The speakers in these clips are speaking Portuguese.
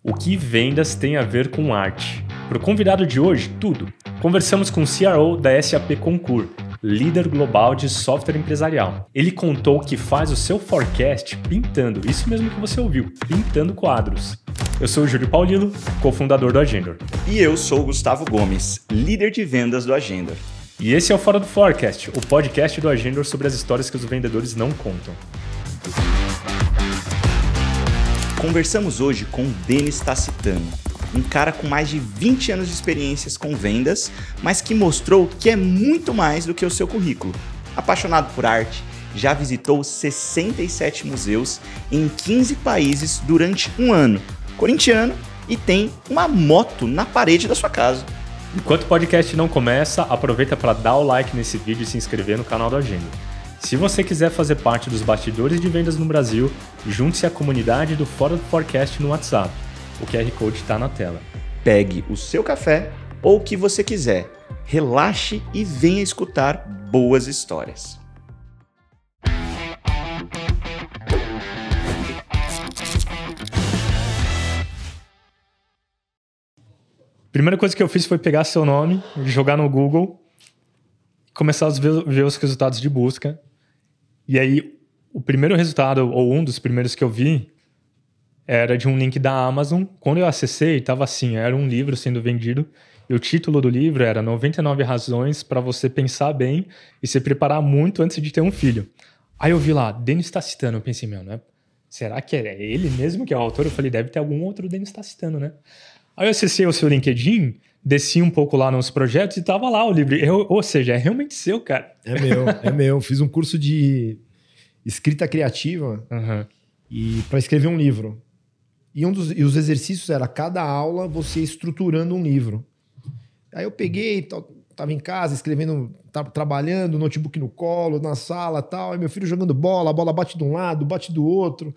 O que vendas tem a ver com arte? Para o convidado de hoje, tudo. Conversamos com o CRO da SAP Concur, líder global de software empresarial. Ele contou que faz o seu forecast pintando, isso mesmo que você ouviu, pintando quadros. Eu sou o Júlio Paulino, cofundador do Agendor. E eu sou o Gustavo Gomes, líder de vendas do Agendor. E esse é o Fora do Forecast, o podcast do Agendor sobre as histórias que os vendedores não contam. Conversamos hoje com o Denis Tacitano, um cara com mais de 20 anos de experiências com vendas, mas que mostrou que é muito mais do que o seu currículo. Apaixonado por arte, já visitou 67 museus em 15 países durante um ano, corintiano, e tem uma moto na parede da sua casa. Enquanto o podcast não começa, aproveita para dar o like nesse vídeo e se inscrever no canal do Agendor. Se você quiser fazer parte dos bastidores de vendas no Brasil, junte-se à comunidade do Fora do Forecast no WhatsApp. O QR Code está na tela. Pegue o seu café ou o que você quiser, relaxe e venha escutar boas histórias. Primeira coisa que eu fiz foi pegar seu nome, jogar no Google, começar a ver os resultados de busca. E aí, o primeiro resultado, ou um dos primeiros que eu vi, era de um link da Amazon. Quando eu acessei, estava assim, era um livro sendo vendido, e o título do livro era 99 razões para você pensar bem e se preparar muito antes de ter um filho. Aí eu vi lá, Denis Tacitano, eu pensei, meu, né? Será que é ele mesmo que é o autor? Eu falei, deve ter algum outro Denis Tacitano, né? Aí eu acessei o seu LinkedIn, desci um pouco lá nos projetos e tava lá o livro. Ou seja, é realmente seu, cara. É meu. Fiz um curso de escrita criativa e para escrever um livro. E os exercícios era, cada aula você estruturando um livro. Aí eu peguei, tava em casa escrevendo, trabalhando, notebook no colo, na sala e tal. Aí meu filho jogando bola, a bola bate de um lado, bate do outro.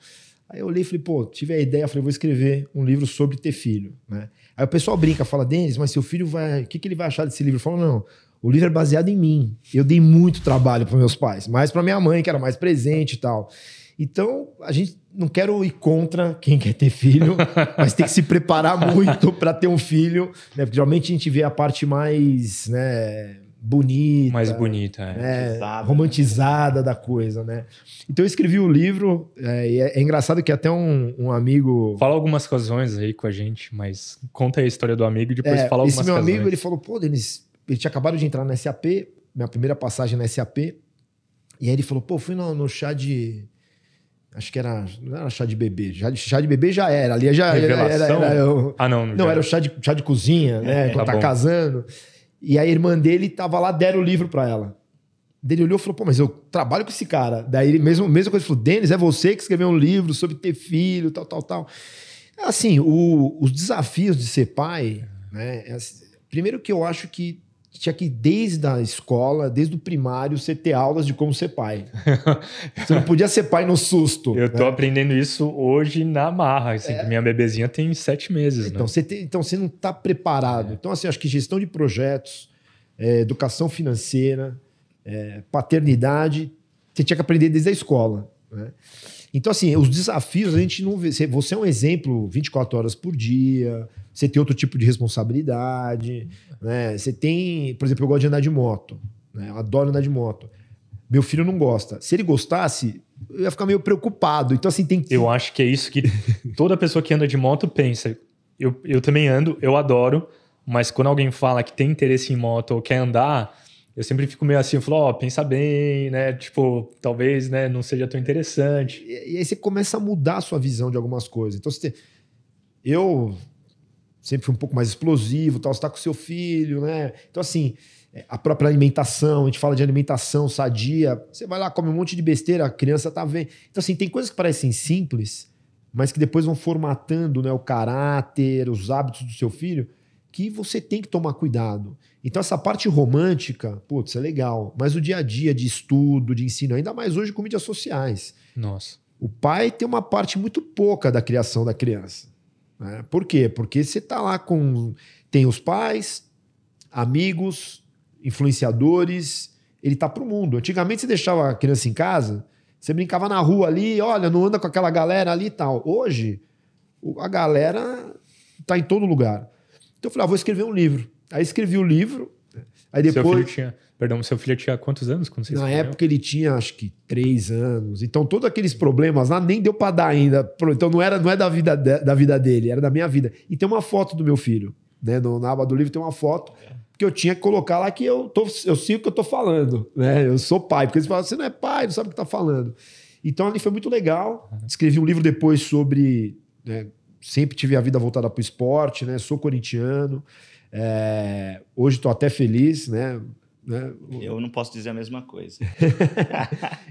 Aí eu olhei e falei, pô, tive a ideia, falei, vou escrever um livro sobre ter filho, né? Aí o pessoal brinca, fala, Denis, mas seu filho vai... O que ele vai achar desse livro? Eu falo, não, o livro é baseado em mim. Eu dei muito trabalho para meus pais, mais para minha mãe, que era mais presente e tal. Então, a gente não quer ir contra quem quer ter filho, mas tem que se preparar muito para ter um filho, né? Porque geralmente a gente vê a parte mais, né, bonita. Mais bonita, romantizada da coisa, né? Então eu escrevi o livro, e é engraçado que até um amigo... Fala algumas razões aí com a gente, mas conta aí a história do amigo e depois fala algumas razões. Esse meu amigo, ele falou, pô, Denis, ele tinha acabado de entrar na SAP, minha primeira passagem na SAP, e aí ele falou, pô, fui no chá de... Acho que não era chá de bebê. Chá de bebê já era. Ali já Revelação? Não, era o chá de cozinha, né? Quando tá casando. E a irmã dele tava lá, deram o livro pra ela. Ele olhou e falou, pô, mas eu trabalho com esse cara. Daí ele, mesma coisa, ele falou, Denis, é você que escreveu um livro sobre ter filho, tal. Assim, os desafios de ser pai, né? Primeiro que eu acho que tinha que, desde a escola, desde o primário, você ter aulas de como ser pai. Você não podia ser pai no susto. Eu tô aprendendo isso hoje na marra. Assim, minha bebezinha tem 7 meses. Então, né? Então você não está preparado. Então, assim, acho que gestão de projetos, educação financeira, paternidade, você tinha que aprender desde a escola, né? Então, assim, os desafios a gente não vê. Você é um exemplo 24 horas por dia, você tem outro tipo de responsabilidade, né? Você tem, por exemplo, eu gosto de andar de moto, né? Eu adoro andar de moto. Meu filho não gosta. Se ele gostasse, eu ia ficar meio preocupado. Então, assim, tem que... Eu acho que é isso que toda pessoa que anda de moto pensa. Eu também ando, eu adoro, mas quando alguém fala que tem interesse em moto ou quer andar, eu sempre fico meio assim, eu falo, pensa bem, né? Tipo, talvez, né, não seja tão interessante. E aí você começa a mudar a sua visão de algumas coisas. Então, eu sempre fui um pouco mais explosivo, tal, você tá com seu filho, né? Então, assim, a própria alimentação, a gente fala de alimentação sadia, você vai lá, come um monte de besteira, a criança tá vendo. Então, assim, tem coisas que parecem simples, mas que depois vão formatando, né, o caráter, os hábitos do seu filho, que você tem que tomar cuidado. Então, essa parte romântica, putz, é legal. Mas o dia a dia de estudo, de ensino, ainda mais hoje com mídias sociais. Nossa. O pai tem uma parte muito pouca da criação da criança, né? Por quê? Porque você tá lá com... Tem os pais, amigos, influenciadores, ele tá pro mundo. Antigamente você deixava a criança em casa, você brincava na rua ali, olha, não anda com aquela galera ali e tal. Hoje, a galera tá em todo lugar. Então eu falei, vou escrever um livro. Aí escrevi o livro, aí depois... Seu filho tinha quantos anos quando você Na escreveu? época ele tinha, acho que 3 anos. Então todos aqueles problemas lá nem deu pra dar ainda. Então não é da vida dele, era da minha vida. E tem uma foto do meu filho, né? Na aba do livro tem uma foto que eu tinha que colocar lá que eu sei o que eu tô falando, né? Eu sou pai. Porque eles falam, você não é pai, não sabe o que tá falando. Então ali foi muito legal. Escrevi um livro depois sobre... Né, sempre tive a vida voltada pro esporte, né? Sou corintiano. Hoje estou até feliz, né? Eu não posso dizer a mesma coisa.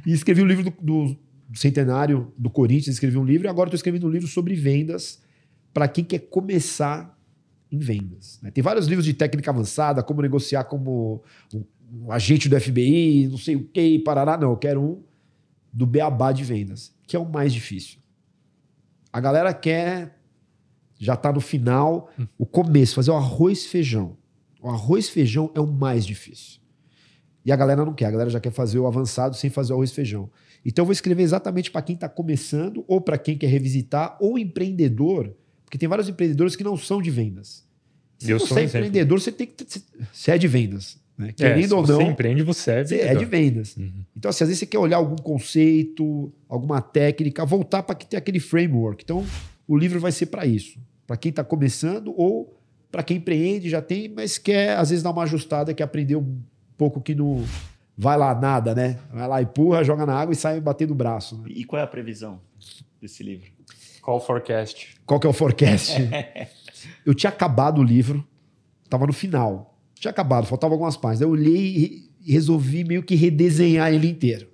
E escrevi um livro do centenário do Corinthians, escrevi um livro e agora estou escrevendo um livro sobre vendas para quem quer começar em vendas. Tem vários livros de técnica avançada, como negociar como um agente do FBI, não sei o que, parará. Não, eu quero um do beabá de vendas, que é o mais difícil. A galera já está no final, o começo, fazer o arroz e feijão. O arroz e feijão é o mais difícil. E a galera não quer, a galera já quer fazer o avançado sem fazer o arroz e feijão. Então eu vou escrever exatamente para quem está começando, ou para quem quer revisitar, ou empreendedor, porque tem vários empreendedores que não são de vendas. Se você é empreendedor, você é de vendas. Né? Querendo ou não, você empreende, você é de vendas. Então, assim, às vezes você quer olhar algum conceito, alguma técnica, voltar para que tem aquele framework. Então, o livro vai ser para isso. Para quem está começando ou para quem empreende, já tem, mas quer, às vezes, dar uma ajustada, quer aprender um pouco que não vai lá nada, né? Vai lá, empurra, joga na água e sai batendo o braço. Né? E qual é a previsão desse livro? Qual o forecast? Qual que é o forecast? Eu tinha acabado o livro, estava no final. Tinha acabado, faltavam algumas páginas. Eu olhei e resolvi meio que redesenhar ele inteiro.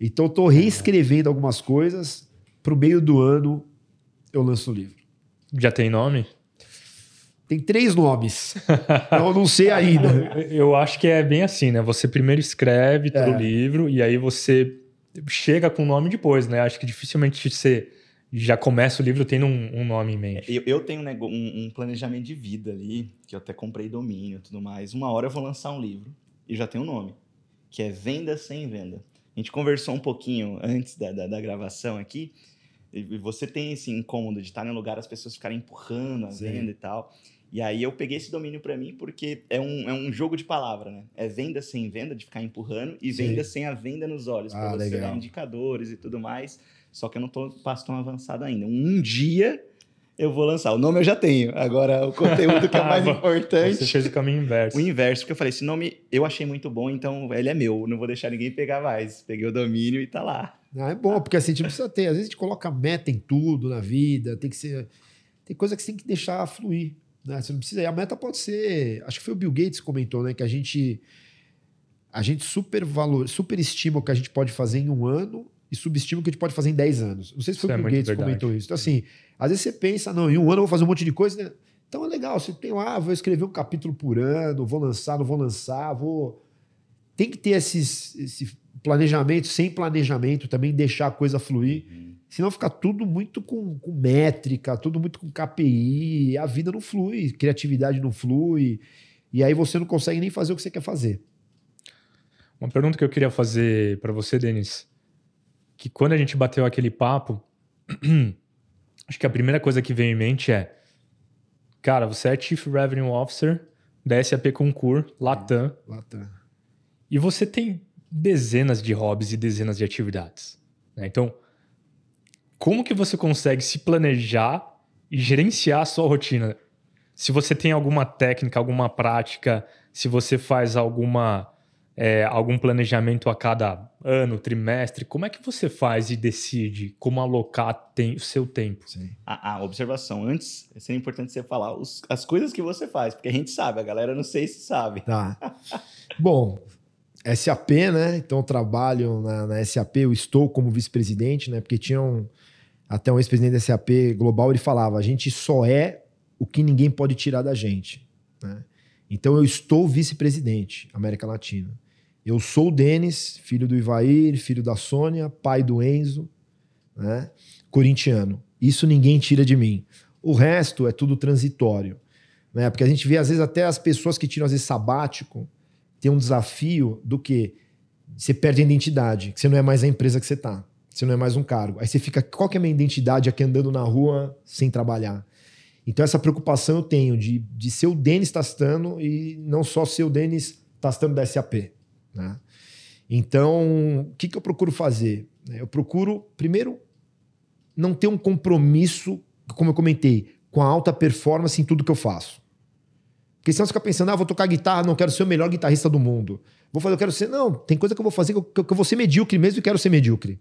Então, eu estou reescrevendo algumas coisas. Para o meio do ano, eu lanço o livro. Já tem nome? Tem 3 nomes. Eu não sei ainda. Eu acho que é bem assim, né? Você primeiro escreve todo o livro e aí você chega com o nome depois, né? Acho que dificilmente você já começa o livro tendo um nome em mente. Eu tenho um planejamento de vida ali, que eu até comprei domínio e tudo mais. Uma hora eu vou lançar um livro e já tem um nome, que é Venda Sem Venda. A gente conversou um pouquinho antes da gravação aqui, e você tem esse incômodo de estar em um lugar as pessoas ficarem empurrando a venda e tal. E aí eu peguei esse domínio para mim porque é um jogo de palavra, né? É venda sem venda, de ficar empurrando, e venda sem a venda nos olhos, para você dar indicadores e tudo mais. Só que eu não passo tão avançado ainda. Um dia eu vou lançar. O nome eu já tenho. Agora, o conteúdo que é mais importante... Você fez o caminho inverso. O inverso, porque eu falei, esse nome eu achei muito bom, então ele é meu. Não vou deixar ninguém pegar mais. Peguei o domínio e tá lá. É bom, porque assim, a gente precisa ter. Às vezes a gente coloca meta em tudo na vida. Tem coisa que você tem que deixar fluir. Né? Você não precisa... A meta pode ser... Acho que foi o Bill Gates que comentou, né? Que a gente superestima o que a gente pode fazer em um ano e subestima o que a gente pode fazer em 10 anos. Não sei se foi o Bill Gates que comentou isso. Então, assim, às vezes você pensa, não, em um ano eu vou fazer um monte de coisa, né? Então é legal, você tem lá, vou escrever um capítulo por ano, vou lançar, não vou lançar, Tem que ter esse planejamento, sem planejamento, também deixar a coisa fluir. Senão fica tudo muito com métrica, tudo muito com KPI, a vida não flui, criatividade não flui, e aí você não consegue nem fazer o que você quer fazer. Uma pergunta que eu queria fazer para você, Denis, que quando a gente bateu aquele papo, acho que a primeira coisa que veio em mente é, cara, você é Chief Revenue Officer da SAP Concur, Latam. E você tem dezenas de hobbies e dezenas de atividades. Né? Então, como que você consegue se planejar e gerenciar a sua rotina? Se você tem alguma técnica, alguma prática, se você faz algum planejamento a cada ano, trimestre, como é que você faz e decide como alocar o seu tempo? Sim. A observação. Antes, seria importante você falar as coisas que você faz, porque a gente sabe, a galera não sei se sabe. Tá. Bom, SAP, né? Então eu trabalho na SAP, eu estou como vice-presidente, né? Porque tinha até um ex-presidente da SAP Global, ele falava, a gente só é o que ninguém pode tirar da gente. Né? Então eu estou vice-presidente América Latina. Eu sou o Denis, filho do Ivair, filho da Sônia, pai do Enzo, né? Corintiano. Isso ninguém tira de mim. O resto é tudo transitório. Né? Porque a gente vê, às vezes, até as pessoas que tiram, às vezes, sabático, tem um desafio do que você perde a identidade, que você não é mais a empresa que você está. Você não é mais um cargo. Aí você fica, qual que é a minha identidade aqui andando na rua sem trabalhar? Então essa preocupação eu tenho de ser o Denis Tastano e não só ser o Denis Tastano da SAP. Né? Então, o que eu procuro fazer? Eu procuro, primeiro, não ter um compromisso, como eu comentei, com a alta performance em tudo que eu faço. Porque senão você fica pensando, vou tocar guitarra, não quero ser o melhor guitarrista do mundo. Eu quero ser... Não, tem coisa que eu vou fazer que eu vou ser medíocre mesmo e quero ser medíocre.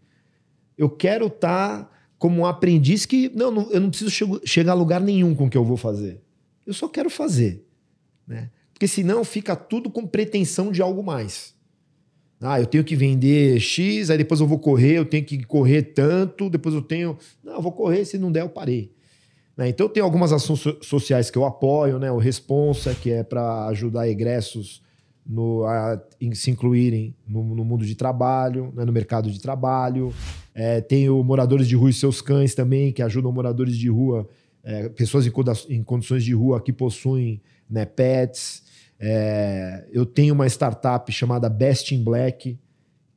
Eu quero estar como um aprendiz que... Não, eu não preciso chegar a lugar nenhum com o que eu vou fazer. Eu só quero fazer. Né? Porque senão fica tudo com pretensão de algo mais. Eu tenho que vender X, aí depois eu vou correr, eu tenho que correr tanto, depois eu tenho... Não, eu vou correr, se não der eu parei. Então eu tenho algumas ações sociais que eu apoio, né? O Responsa, que é para ajudar egressos a se incluírem no mundo de trabalho, né? No mercado de trabalho. Tenho Moradores de Rua e Seus Cães também, que ajudam moradores de rua, pessoas em condições de rua que possuem, né, pets. Eu tenho uma startup chamada Best in Black,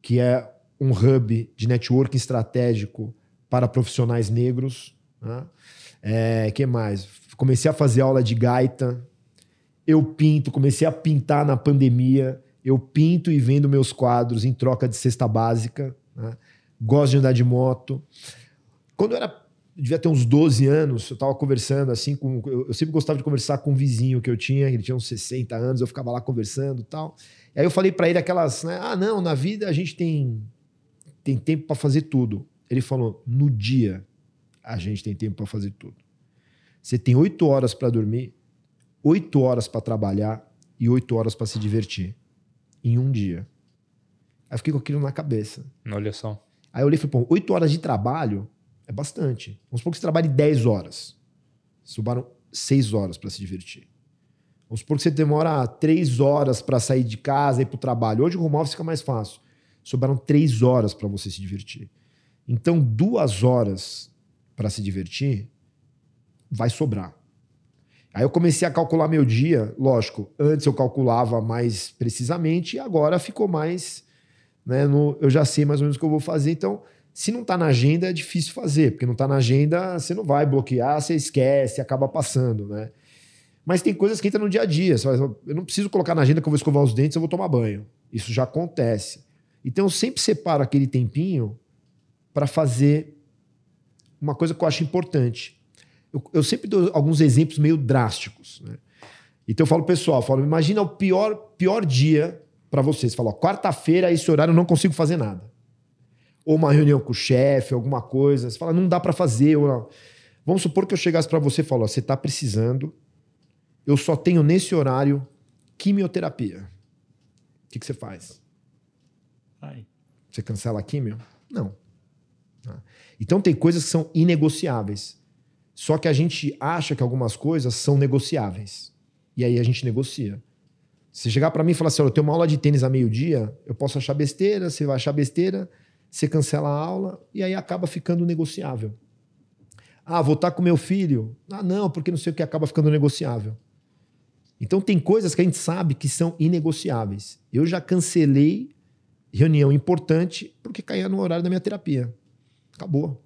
que é um hub de networking estratégico para profissionais negros. Né? Que mais? Comecei a fazer aula de gaita. Eu pinto, comecei a pintar na pandemia. Eu pinto e vendo meus quadros em troca de cesta básica. Né? Gosto de andar de moto. Quando eu devia ter uns 12 anos, eu estava conversando assim com... Eu sempre gostava de conversar com um vizinho que eu tinha, ele tinha uns 60 anos, eu ficava lá conversando e tal. E aí eu falei para ele aquelas, né? Não, na vida a gente tem tempo para fazer tudo. Ele falou, no dia a gente tem tempo para fazer tudo. Você tem 8 horas para dormir, 8 horas para trabalhar e 8 horas para se divertir. Em um dia. Aí eu fiquei com aquilo na cabeça. Olha só. Aí eu olhei e falei, 8 horas de trabalho é bastante. Vamos supor que você trabalhe 10 horas. Sobraram 6 horas para se divertir. Vamos supor que você demora 3 horas para sair de casa e ir para o trabalho. Hoje o home office fica mais fácil. Sobraram 3 horas para você se divertir. Então, 2 horas para se divertir vai sobrar. Aí eu comecei a calcular meu dia. Lógico, antes eu calculava mais precisamente e agora ficou mais... Né, eu já sei mais ou menos o que eu vou fazer. Então, se não está na agenda, é difícil fazer. Porque não está na agenda, você não vai bloquear, você esquece, acaba passando. Né? Mas tem coisas que entram no dia a dia. Você fala, eu não preciso colocar na agenda que eu vou escovar os dentes, eu vou tomar banho. Isso já acontece. Então, eu sempre separo aquele tempinho para fazer uma coisa que eu acho importante. Eu sempre dou alguns exemplos meio drásticos. Né? Então eu falo, pessoal, imagina o pior dia para vocês. Fala, quarta-feira, esse horário eu não consigo fazer nada. Ou uma reunião com o chefe, alguma coisa. Você fala, não dá para fazer. Ou não. Vamos supor que eu chegasse para você e falo, você está precisando, eu só tenho nesse horário quimioterapia. O que você faz? Você cancela a quimio? Não. Então tem coisas que são inegociáveis. Só que a gente acha que algumas coisas são negociáveis. E aí a gente negocia. Se chegar para mim e falar assim, eu tenho uma aula de tênis a meio-dia, eu posso achar besteira, você vai achar besteira, você cancela a aula e aí acaba ficando negociável. Vou estar com meu filho. Não, porque não sei o que, acaba ficando negociável. Então tem coisas que a gente sabe que são inegociáveis. Eu já cancelei reunião importante porque caía no horário da minha terapia. Acabou.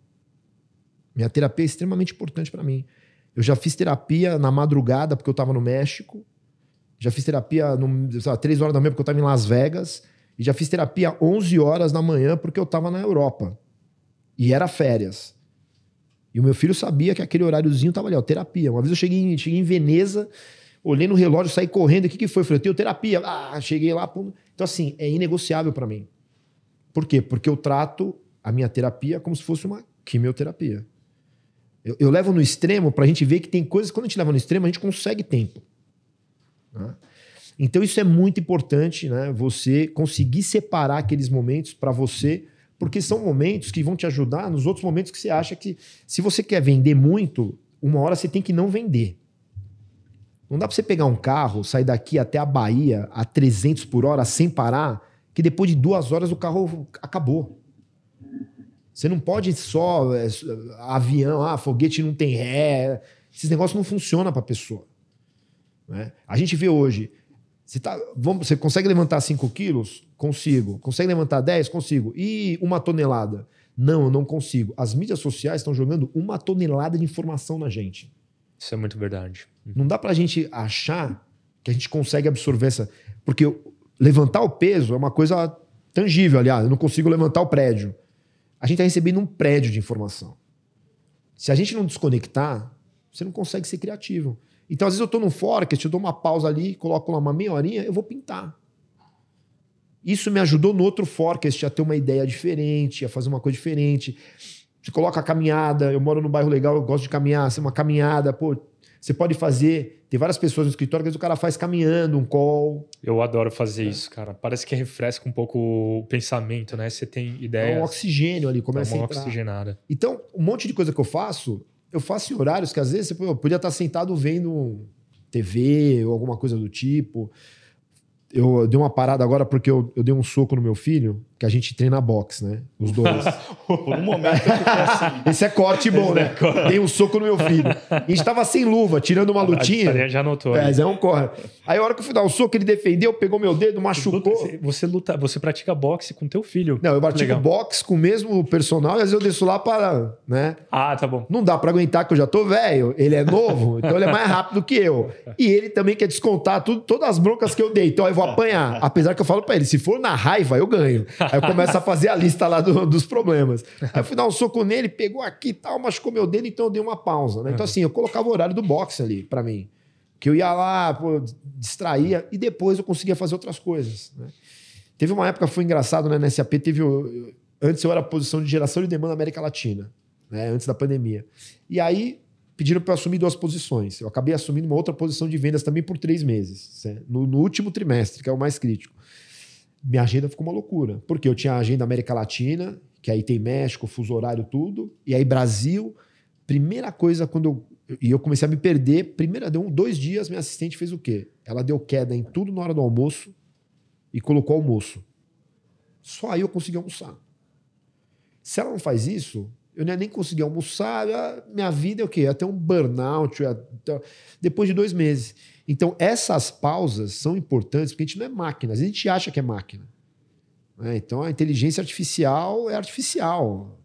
Minha terapia é extremamente importante para mim. Eu já fiz terapia na madrugada porque eu estava no México. Já fiz terapia 3 horas da manhã porque eu estava em Las Vegas. E já fiz terapia 11 horas da manhã porque eu estava na Europa. E era férias. E o meu filho sabia que aquele horáriozinho estava ali, terapia. Uma vez eu cheguei em Veneza, olhei no relógio, saí correndo. O que foi? Eu falei, eu tenho terapia. Cheguei lá. Pum. Então assim, é inegociável para mim. Por quê? Porque eu trato a minha terapia como se fosse uma quimioterapia. Eu levo no extremo para a gente ver que tem coisas... Quando a gente leva no extremo, a gente consegue tempo. Né? Então isso é muito importante, né? Você conseguir separar aqueles momentos para você, porque são momentos que vão te ajudar nos outros momentos que você acha que... Se você quer vender muito, uma hora você tem que não vender. Não dá para você pegar um carro, sair daqui até a Bahia a 300 por hora sem parar, que depois de 2 horas o carro acabou. Você não pode só avião, foguete não tem ré. Esses negócios não funcionam para a pessoa. Né? A gente vê hoje, você consegue levantar 5 quilos? Consigo. Consegue levantar 10? Consigo. E 1 tonelada? Não, eu não consigo. As mídias sociais estão jogando 1 tonelada de informação na gente. Isso é muito verdade. Não dá pra gente achar que a gente consegue absorver essa... Porque levantar o peso é uma coisa tangível, aliás. Eu não consigo levantar o prédio. A gente tá recebendo um prédio de informação. Se a gente não desconectar, você não consegue ser criativo. Então, às vezes eu tô num forecast, eu dou uma pausa ali, coloco lá uma meia horinha, eu vou pintar. Isso me ajudou no outro forecast a ter uma ideia diferente, a fazer uma coisa diferente. Você coloca a caminhada, eu moro num bairro legal, eu gosto de caminhar, uma caminhada, pô, você pode fazer. Tem várias pessoas no escritório que às vezes o cara faz caminhando, um call. Eu adoro fazer isso, cara. Parece que refresca um pouco o pensamento, né? Você tem ideias. É um oxigênio ali, começa a entrar. Oxigenada. Então, um monte de coisa que eu faço em horários que às vezes você podia estar sentado vendo TV ou alguma coisa do tipo. Eu dei uma parada agora porque eu dei um soco no meu filho, que a gente treina boxe, né? Os dois. Por um momento eu fiquei assim. Esse é corte bom, né? Dei um soco no meu filho. E a gente tava sem luva, tirando uma lutinha. A já anotou. Mas é um corre. Aí a hora que eu fui dar o soco, ele defendeu, pegou meu dedo, machucou. Você pratica boxe com teu filho. Não, eu pratico boxe com o mesmo personal e às vezes eu desço lá para, né? Ah, tá bom. Não dá pra aguentar que eu já tô velho, ele é novo, então ele é mais rápido que eu. E ele também quer descontar todas as broncas que eu dei, então eu vou apanhar. Apesar que eu falo pra ele, se for na raiva, eu ganho. Aí eu começo a fazer a lista lá dos problemas. Aí eu fui dar um soco nele, pegou aqui e tal, machucou meu dedo, então eu dei uma pausa, né? Então assim, eu colocava o horário do boxe ali pra mim. Que eu ia lá, pô, distraía e depois eu conseguia fazer outras coisas, né? Teve uma época, foi engraçado, né? Na SAP antes eu era posição de geração de demanda na América Latina, né? Antes da pandemia. E aí pediram para eu assumir 2 posições. Eu acabei assumindo uma outra posição de vendas também por 3 meses, no último trimestre, que é o mais crítico. Minha agenda ficou uma loucura, porque eu tinha a agenda América Latina, que aí tem México, fuso horário, tudo, e aí Brasil. Primeira coisa, eu comecei a me perder, deu 2 dias, minha assistente fez o quê? Ela deu queda em tudo na hora do almoço e colocou almoço. Só aí eu consegui almoçar. Se ela não faz isso, eu nem consegui almoçar, minha vida é o quê? Ia ter um burnout depois de 2 meses. Então, essas pausas são importantes porque a gente não é máquina. Às vezes a gente acha que é máquina. Né? Então, a inteligência artificial é artificial.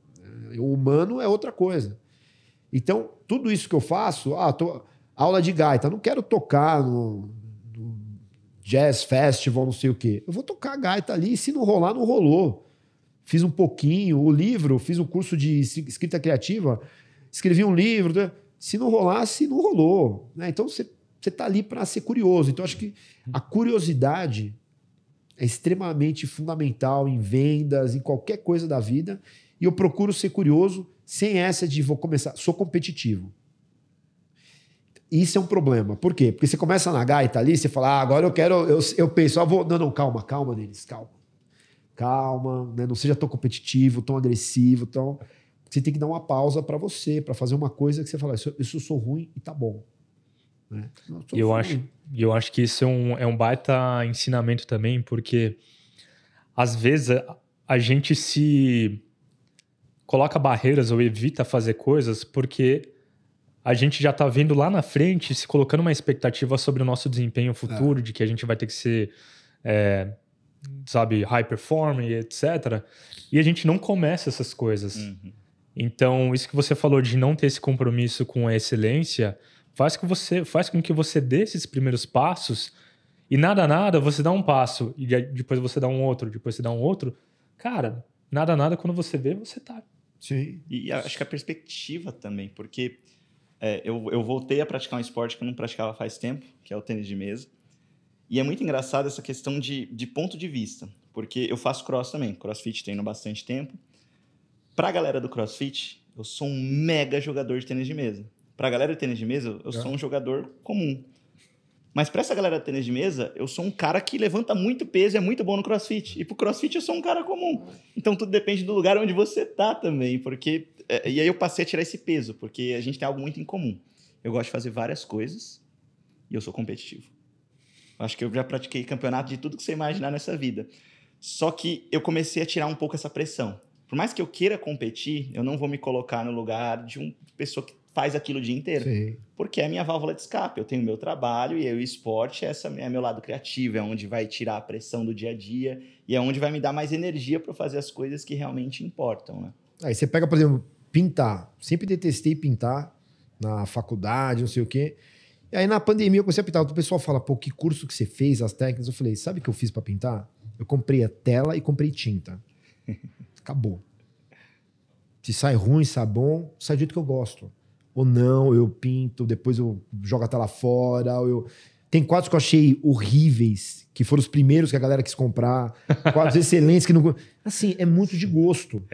O humano é outra coisa. Então, tudo isso que eu faço, aula de gaita, não quero tocar no Jazz Festival, não sei o quê. Eu vou tocar a gaita ali, e se não rolar, não rolou. Fiz um pouquinho, o livro, fiz um curso de escrita criativa, escrevi um livro, se não rolasse, não rolou. Né? Então, você está ali para ser curioso. Então, acho que a curiosidade é extremamente fundamental em vendas, em qualquer coisa da vida, e eu procuro ser curioso sem essa de vou começar, sou competitivo. Isso é um problema. Por quê? Porque você começa na gaita ali, você fala, agora eu quero, eu penso, não, calma, Denis, calma, né? Não seja tão competitivo, tão agressivo, você tem que dar uma pausa para você, para fazer uma coisa que você fala, isso eu sou ruim e tá bom. Né? E eu acho que isso é um baita ensinamento também, porque às vezes a gente se coloca barreiras ou evita fazer coisas porque a gente já tá vendo lá na frente, se colocando uma expectativa sobre o nosso desempenho futuro, de que a gente vai ter que ser, high performing, etc. E a gente não começa essas coisas. Uhum. Então, isso que você falou de não ter esse compromisso com a excelência faz com que você dê esses primeiros passos e nada, você dá um passo e depois você dá um outro, depois você dá um outro. Cara, nada, quando você vê, você tá. Sim. E acho que a perspectiva também, porque eu voltei a praticar um esporte que eu não praticava faz tempo, que é o tênis de mesa. E é muito engraçado essa questão de ponto de vista, porque eu faço cross também, crossfit treino há bastante tempo. Pra galera do crossfit, eu sou um mega jogador de tênis de mesa. Pra galera de tênis de mesa, eu sou um jogador comum. Mas pra essa galera de tênis de mesa, eu sou um cara que levanta muito peso e é muito bom no crossfit. E pro crossfit eu sou um cara comum. Então tudo depende do lugar onde você tá também, porque... E aí eu passei a tirar esse peso, porque a gente tem algo muito em comum. Eu gosto de fazer várias coisas e eu sou competitivo. Acho que eu já pratiquei campeonato de tudo que você imaginar nessa vida. Só que eu comecei a tirar um pouco essa pressão. Por mais que eu queira competir, eu não vou me colocar no lugar de uma pessoa que faz aquilo o dia inteiro. Sim. Porque é a minha válvula de escape. Eu tenho o meu trabalho e o esporte é meu lado criativo, é onde vai tirar a pressão do dia a dia e é onde vai me dar mais energia para fazer as coisas que realmente importam. Né? Aí você pega, por exemplo, pintar. Sempre detestei pintar. na faculdade, não sei o quê. E aí, na pandemia, eu comecei a pintar. O pessoal fala, pô, que curso que você fez, as técnicas? Eu falei, sabe o que eu fiz pra pintar? Eu comprei a tela e comprei tinta. Acabou. Se sai ruim, sai bom, sai do jeito que eu gosto. Ou não, eu pinto, depois eu jogo a tela fora. Tem quadros que eu achei horríveis, que foram os primeiros que a galera quis comprar. Quadros excelentes que não... Assim, é muito de gosto.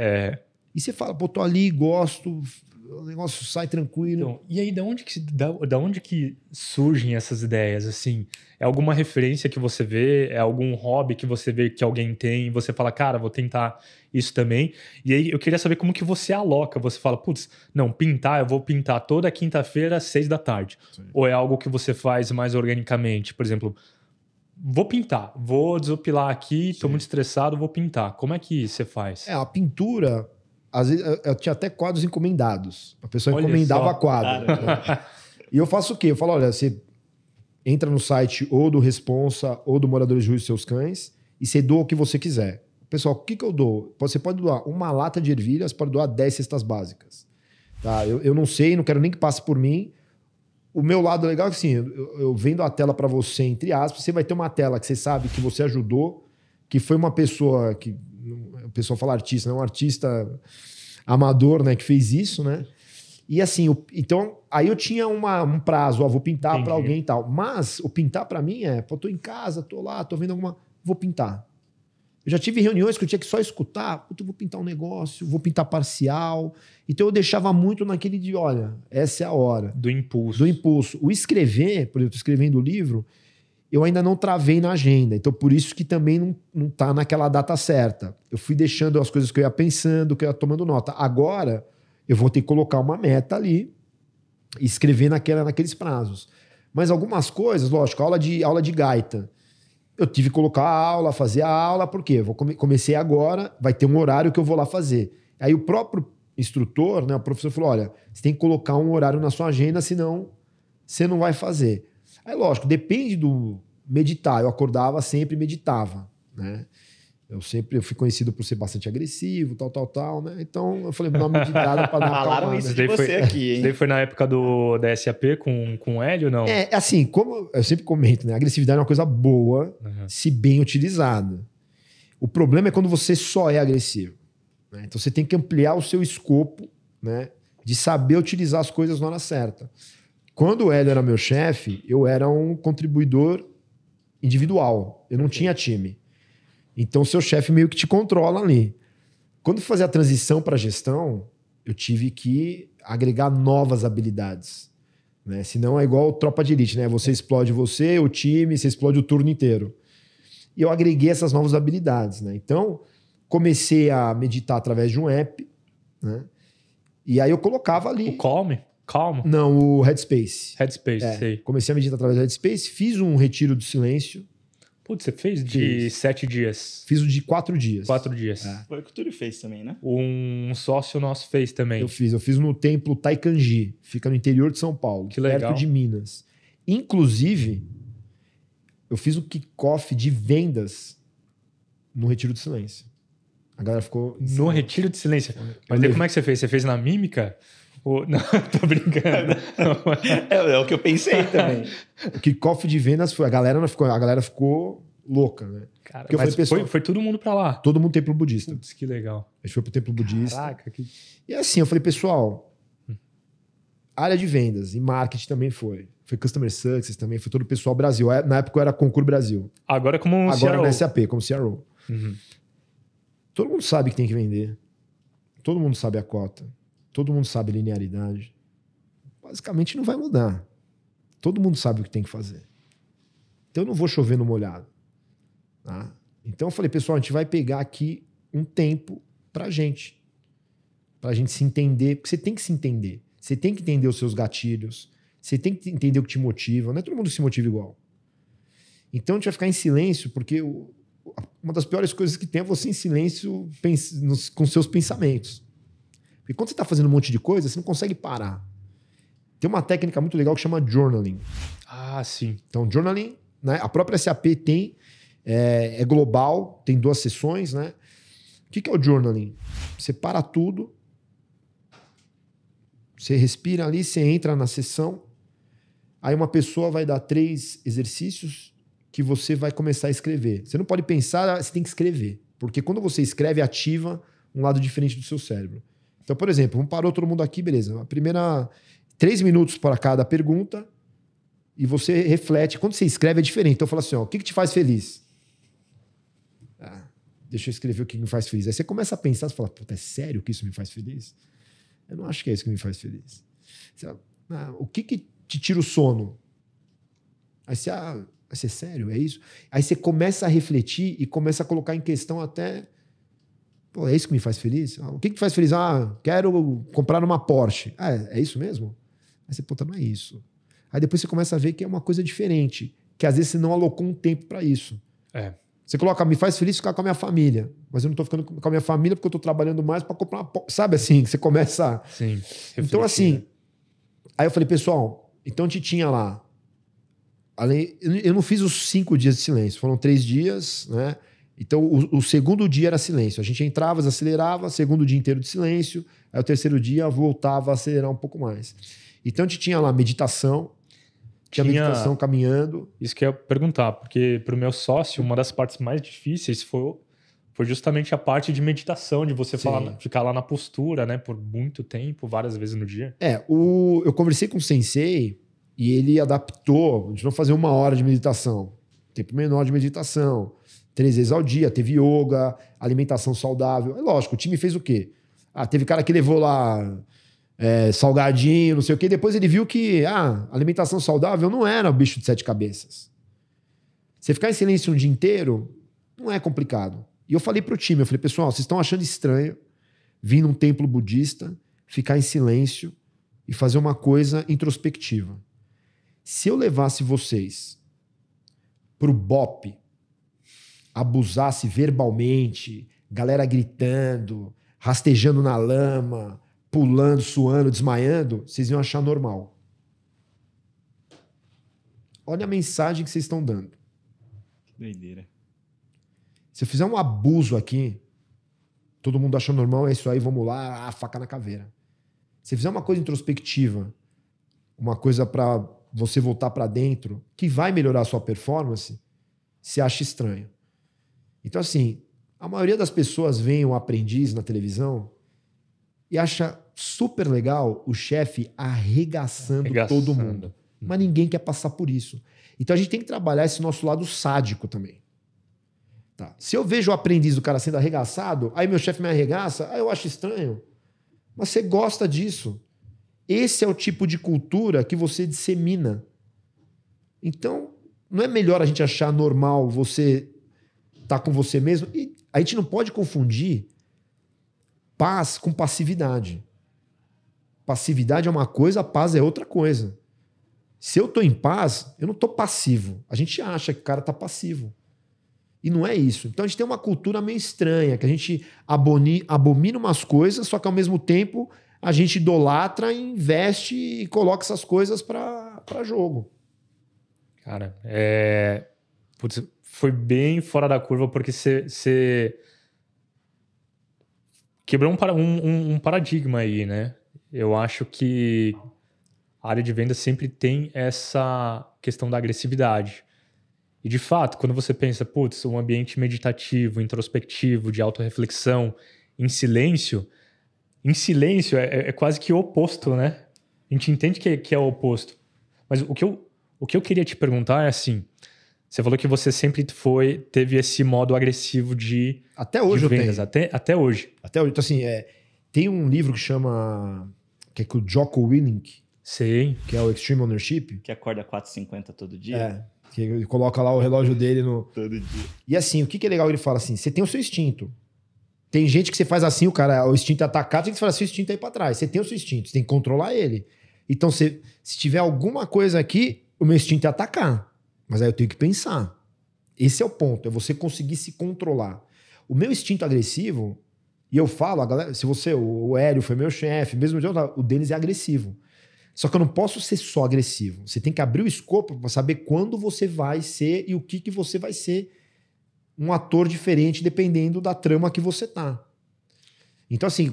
E você fala, pô, tô ali, gosto, o negócio sai tranquilo. Então, e aí, da onde que surgem essas ideias? Assim, é alguma referência que você vê? É algum hobby que você vê que alguém tem? E você fala, cara, vou tentar isso também. E aí, eu queria saber como que você aloca. Você fala, putz, não, pintar, eu vou pintar toda quinta-feira às 6 da tarde. Sim. Ou é algo que você faz mais organicamente? Por exemplo, vou pintar, vou desopilar aqui, tô muito estressado, vou pintar. Como é que você faz? A pintura... Às vezes, eu tinha até quadros encomendados. A pessoa encomendava quadro. Né? E eu faço o quê? Eu falo, olha, você entra no site ou do Responsa ou do Moradores de Rua e Seus Cães e você doa o que você quiser. Pessoal, o que eu dou? Você pode doar uma lata de ervilha, você pode doar 10 cestas básicas. Tá? Eu não sei, não quero nem que passe por mim. O meu lado legal é que, assim, eu vendo a tela para você, entre aspas, você vai ter uma tela que você sabe que você ajudou, que foi uma pessoa que... O pessoal fala artista, né? Um artista amador, né? Que fez isso, né? E assim, então, aí eu tinha um prazo, ó, vou pintar para alguém e tal. Mas o pintar para mim pô, tô em casa, tô lá, tô vendo alguma... Vou pintar. Eu já tive reuniões que eu tinha que só escutar, puta, eu vou pintar um negócio, vou pintar parcial. Então eu deixava muito naquele de, olha, essa é a hora. Do impulso. Do impulso. O escrever, por exemplo, escrevendo o livro, eu ainda não travei na agenda. Então, por isso que também não tá naquela data certa. Eu fui deixando as coisas que eu ia pensando, que eu ia tomando nota. Agora, eu vou ter que colocar uma meta ali e escrever naqueles prazos. Mas algumas coisas, lógico, aula de gaita. Eu tive que colocar a aula, fazer a aula, por quê? Comecei agora, vai ter um horário que eu vou lá fazer. Aí o próprio instrutor, né, o professor falou, olha, você tem que colocar um horário na sua agenda, senão você não vai fazer. Aí, lógico, depende do meditar. Eu acordava sempre e meditava, né? Eu fui conhecido por ser bastante agressivo, tal, né? Então, eu falei, não, meditada para dar uma Falaram acalmada. isso de você aqui, hein? Isso daí foi na época da SAP com o Hélio, não? Assim, como eu sempre comento, né? A agressividade é uma coisa boa, se bem utilizada. O problema é quando você só é agressivo, né? Então, você tem que ampliar o seu escopo, né? De saber utilizar as coisas na hora certa. Quando o Hélio era meu chefe, eu era um contribuidor individual. Eu não tinha time. Então, o seu chefe meio que te controla ali. Quando eu fazia a transição para gestão, eu tive que agregar novas habilidades, né? Senão é igual tropa de elite, né? Você explode você, o time, você explode o turno inteiro. E eu agreguei essas novas habilidades, né? Então, comecei a meditar através de um app, né? E aí eu colocava ali... O Calm? Não, o Headspace. Headspace, sei. Comecei a meditar através do Headspace, fiz um retiro do silêncio. Putz, você fez de 7 dias? Fiz o de 4 dias. 4 dias. Foi o que o Túlio fez também, né? Um sócio nosso fez também. Eu fiz no templo Taikanji, fica no interior de São Paulo, que legal. Perto de Minas. Inclusive, eu fiz o kickoff de vendas no retiro do silêncio. A galera ficou... No retiro de silêncio? Mas daí como é que você fez? Você fez na mímica? Não, tô brincando. É o que eu pensei também. O kickoff de vendas foi... A galera ficou louca, né? Cara, porque eu mas falei, pessoal, foi todo mundo pra lá? Todo mundo templo budista. Putz, que legal. A gente foi pro templo budista. Caraca, que... E assim, eu falei, pessoal, área de vendas e marketing também foi. Foi Customer Success também, foi todo o pessoal Brasil. Na época eu era Concur Brasil. Agora como um Agora CRO. na SAP, como CRO. Todo mundo sabe que tem que vender. Todo mundo sabe a cota. Todo mundo sabe linearidade. Basicamente não vai mudar. Todo mundo sabe o que tem que fazer. Então eu não vou chover no molhado. Tá? Então eu falei, pessoal, a gente vai pegar aqui um tempo pra gente. Pra gente se entender. Porque você tem que se entender. Você tem que entender os seus gatilhos. Você tem que entender o que te motiva. Não é todo mundo que se motiva igual. Então a gente vai ficar em silêncio, porque uma das piores coisas que tem é você em silêncio com seus pensamentos. Porque quando você está fazendo um monte de coisa, você não consegue parar. Tem uma técnica muito legal que chama journaling. Ah, sim. Então, journaling, né? A própria SAP tem, é global, tem 2 sessões, né? O que é o journaling? Você para tudo, Você respira ali, você entra na sessão, aí uma pessoa vai dar 3 exercícios que você vai começar a escrever. Você não pode pensar, você tem que escrever. Porque quando você escreve, ativa um lado diferente do seu cérebro. Então, por exemplo, vamos parar todo mundo aqui, beleza. A primeira 3 minutos para cada pergunta e você reflete. Quando você escreve é diferente. Então, fala assim, ó, o que te faz feliz? Deixa eu escrever o que me faz feliz. Aí você começa a pensar, você fala, puta, é sério que isso me faz feliz? Eu não acho que é isso que me faz feliz. O que te tira o sono? Aí você, vai ser sério, é isso? Aí você começa a refletir e começa a colocar em questão até, pô, é isso que me faz feliz? O que te faz feliz? Quero comprar uma Porsche. É isso mesmo? Aí você, puta, não é isso. Aí depois você começa a ver que é uma coisa diferente, que às vezes você não alocou um tempo para isso. Você coloca, me faz feliz ficar com a minha família, mas eu não tô ficando com a minha família porque eu tô trabalhando mais para comprar uma Porsche. Sabe assim, você começa... Sim. Então assim, aí eu falei, pessoal, então te tinha lá, eu não fiz os 5 dias de silêncio, foram 3 dias, né? Então o segundo dia era silêncio. A gente entrava, acelerava, segundo dia inteiro de silêncio, aí o terceiro dia voltava a acelerar um pouco mais. Então te tinha lá meditação, tinha meditação caminhando. Isso que eu ia perguntar, porque para o meu sócio, uma das partes mais difíceis foi justamente a parte de meditação, de você ficar lá na postura, né? Por muito tempo, várias vezes no dia. Eu conversei com o sensei e ele adaptou, a gente não fazia 1 hora de meditação, tempo menor de meditação, 3 vezes ao dia, teve yoga, alimentação saudável. É lógico, o time fez o quê? Teve cara que levou lá salgadinho, não sei o quê, depois ele viu que alimentação saudável não era o bicho de 7 cabeças. Você ficar em silêncio um dia inteiro não é complicado. E eu falei pro time, pessoal, vocês estão achando estranho vir num templo budista, ficar em silêncio e fazer uma coisa introspectiva. Se eu levasse vocês pro BOP, abusasse verbalmente, galera gritando, rastejando na lama, pulando, suando, desmaiando, vocês iam achar normal. Olha a mensagem que vocês estão dando. Que doideira. Se eu fizer um abuso aqui, todo mundo acha normal, é isso aí, vamos lá, faca na caveira. Se eu fizer uma coisa introspectiva, uma coisa para você voltar para dentro, que vai melhorar a sua performance, você acha estranho. Então, assim, a maioria das pessoas vê um aprendiz na televisão e acha super legal o chefe arregaçando todo mundo. Mas ninguém quer passar por isso. Então a gente tem que trabalhar esse nosso lado sádico também. Tá. Se eu vejo o aprendiz do cara sendo arregaçado, aí meu chefe me arregaça, aí eu acho estranho. Mas você gosta disso. Esse é o tipo de cultura que você dissemina. Então, não é melhor a gente achar normal você estar com você mesmo? E a gente não pode confundir paz com passividade. Passividade é uma coisa, paz é outra coisa. Se eu tô em paz, eu não tô passivo. A gente acha que o cara tá passivo. E não é isso. Então a gente tem uma cultura meio estranha, que a gente abomina umas coisas, só que ao mesmo tempo a gente idolatra, investe e coloca essas coisas para jogo. Cara, Putz, foi bem fora da curva, porque você quebrou um paradigma aí, né? Eu acho que a área de venda sempre tem essa questão da agressividade. E, de fato, quando você pensa, putz, um ambiente meditativo, introspectivo, de autorreflexão, em silêncio é quase que o oposto, né? A gente entende que é o oposto. Mas o que eu queria te perguntar é assim, você falou que você sempre teve esse modo agressivo de Até hoje de vendas, eu tenho. até hoje. Até hoje. Então, assim, tem um livro que chama... que é com o Jocko Willink. Sei. Que é o Extreme Ownership. Que acorda 4h50 todo dia. Que ele coloca lá o relógio dele no... Todo dia. E assim, o que é legal? Ele fala assim, você tem o seu instinto. Tem gente que você faz assim, o instinto é atacar, tem que falar assim, o instinto é ir pra trás. Você tem o seu instinto, você tem que controlar ele. Então, se tiver alguma coisa aqui, o meu instinto é atacar. Mas aí eu tenho que pensar. Esse é o ponto, é você conseguir se controlar. O meu instinto agressivo, e eu falo, a galera, se você, o Hélio foi meu chefe, mesmo o deles é agressivo. Só que eu não posso ser só agressivo. Você tem que abrir o escopo para saber quando você vai ser e o que você vai ser um ator diferente dependendo da trama que você tá. Então, assim,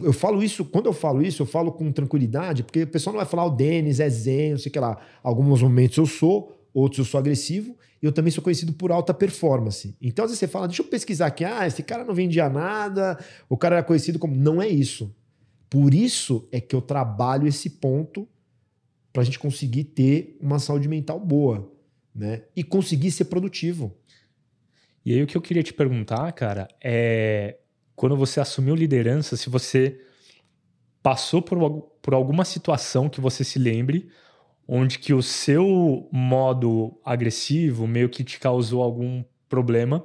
quando eu falo isso, eu falo com tranquilidade, porque o pessoal não vai falar o Denis é zen, não sei o que lá. Alguns momentos eu sou, outros eu sou agressivo, e eu também sou conhecido por alta performance. Então, às vezes você fala, deixa eu pesquisar aqui, esse cara não vendia nada, o cara era conhecido como... Não é isso. Por isso é que eu trabalho esse ponto pra gente conseguir ter uma saúde mental boa, né? E conseguir ser produtivo. E aí o que eu queria te perguntar, cara, é... Quando você assumiu liderança, se você passou por alguma situação que você se lembre, onde que o seu modo agressivo meio que te causou algum problema,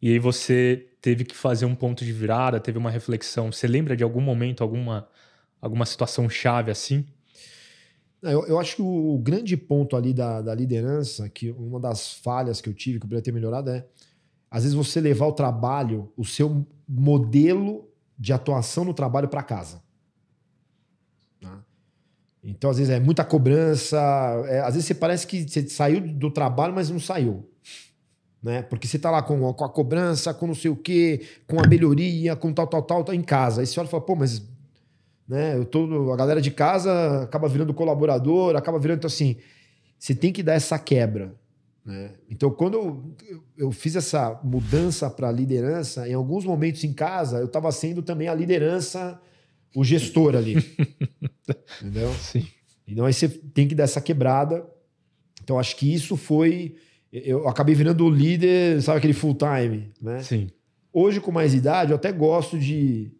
e aí você teve que fazer um ponto de virada, teve uma reflexão. Você lembra de algum momento, alguma situação chave assim? Eu acho que o grande ponto ali da liderança, que uma das falhas que eu tive, que eu poderia ter melhorado, às vezes você levar o trabalho, o seu modelo de atuação no trabalho para casa. Tá? Então, às vezes, é muita cobrança. Às vezes, você parece que você saiu do trabalho, mas não saiu. Né? Porque você tá lá com a cobrança, com não sei o quê, com a melhoria, com tal, em casa. Aí você olha e fala, pô, mas... Né, a galera de casa acaba virando colaborador, acaba virando... Então, assim, você tem que dar essa quebra. Né? Então, quando eu fiz essa mudança para liderança, em alguns momentos em casa, eu estava sendo também a liderança, o gestor ali. Entendeu? Sim. Então, aí você tem que dar essa quebrada. Então, acho que isso foi... Eu acabei virando o líder, sabe, aquele full time, né? Sim. Hoje, com mais idade, eu até gosto de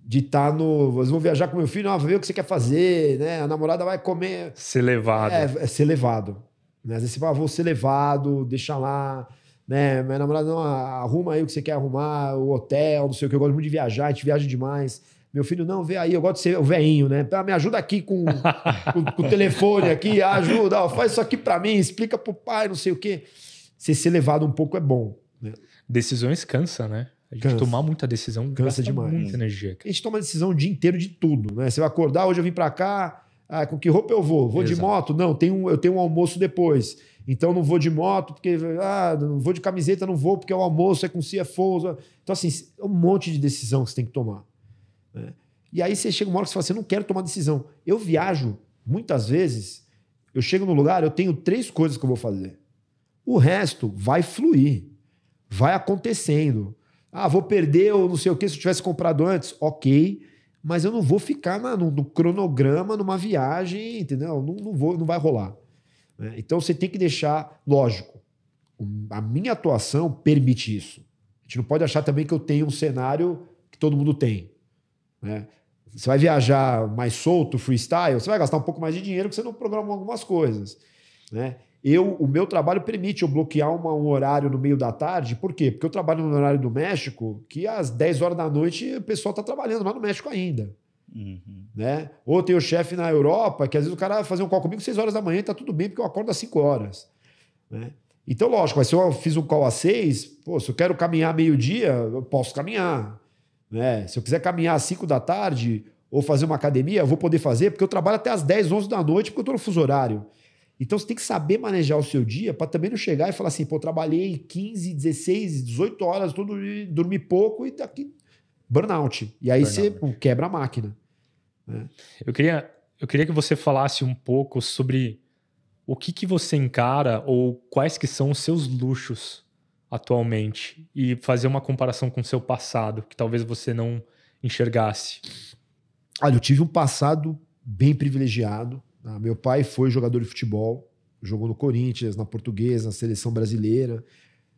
estar no... Às vezes vou viajar com meu filho, ver o que você quer fazer, né? A namorada vai comer... Ser levado. É ser levado. Né? Às vezes você fala, vou ser levado, deixa lá, né? Minha namorada, não, arruma aí o que você quer arrumar, o hotel, não sei o que, eu gosto muito de viajar, a gente viaja demais. Meu filho, não, vê aí, eu gosto de ser o veinho, né? Me ajuda aqui com o telefone aqui, ajuda, faz isso aqui pra mim, explica pro pai, não sei o quê. Você ser levado um pouco é bom. Né? Decisões cansa, né? A gente tomar muita decisão cansa demais. Muita energia. A gente toma decisão o dia inteiro de tudo, né? Você vai acordar, hoje eu vim pra cá... com que roupa eu vou? Vou de moto? Não, eu tenho um almoço depois. Então não vou de moto, porque... não vou de camiseta, não vou, porque o almoço é com CFO. Então, assim, é um monte de decisão que você tem que tomar. Né? E aí você chega uma hora que você fala assim, eu não quero tomar decisão. Eu viajo, muitas vezes, eu chego no lugar, eu tenho 3 coisas que eu vou fazer. O resto vai fluir. Vai acontecendo. Vou perder ou não sei o que se eu tivesse comprado antes. Ok, mas eu não vou ficar no cronograma, numa viagem, entendeu? Não vai rolar. Né? Então você tem que deixar, lógico, a minha atuação permite isso. A gente não pode achar também que eu tenho um cenário que todo mundo tem. Né? Você vai viajar mais solto, freestyle, você vai gastar um pouco mais de dinheiro porque você não programa algumas coisas. Né? O meu trabalho permite eu bloquear um horário no meio da tarde. Por quê? Porque eu trabalho no horário do México, que às 10 horas da noite o pessoal está trabalhando lá no México ainda. Uhum. Né? Ou tem o chefe na Europa, que às vezes o cara vai fazer um call comigo 6 horas da manhã e tá tudo bem, porque eu acordo às 5 horas. Né? Então, lógico, mas se eu fiz um call às 6, se eu quero caminhar meio-dia, eu posso caminhar. Né? Se eu quiser caminhar às 5 da tarde ou fazer uma academia, eu vou poder fazer, porque eu trabalho até às 10, 11 da noite, porque eu estou no fuso horário. Então você tem que saber manejar o seu dia para também não chegar e falar assim, trabalhei 15, 16, 18 horas, dormi pouco e daqui burnout. E aí você quebra a máquina. Né? Eu queria que você falasse um pouco sobre o que você encara ou quais que são os seus luxos atualmente e fazer uma comparação com o seu passado, que talvez você não enxergasse. Olha, eu tive um passado bem privilegiado. Meu pai foi jogador de futebol, jogou no Corinthians, na Portuguesa, na seleção brasileira,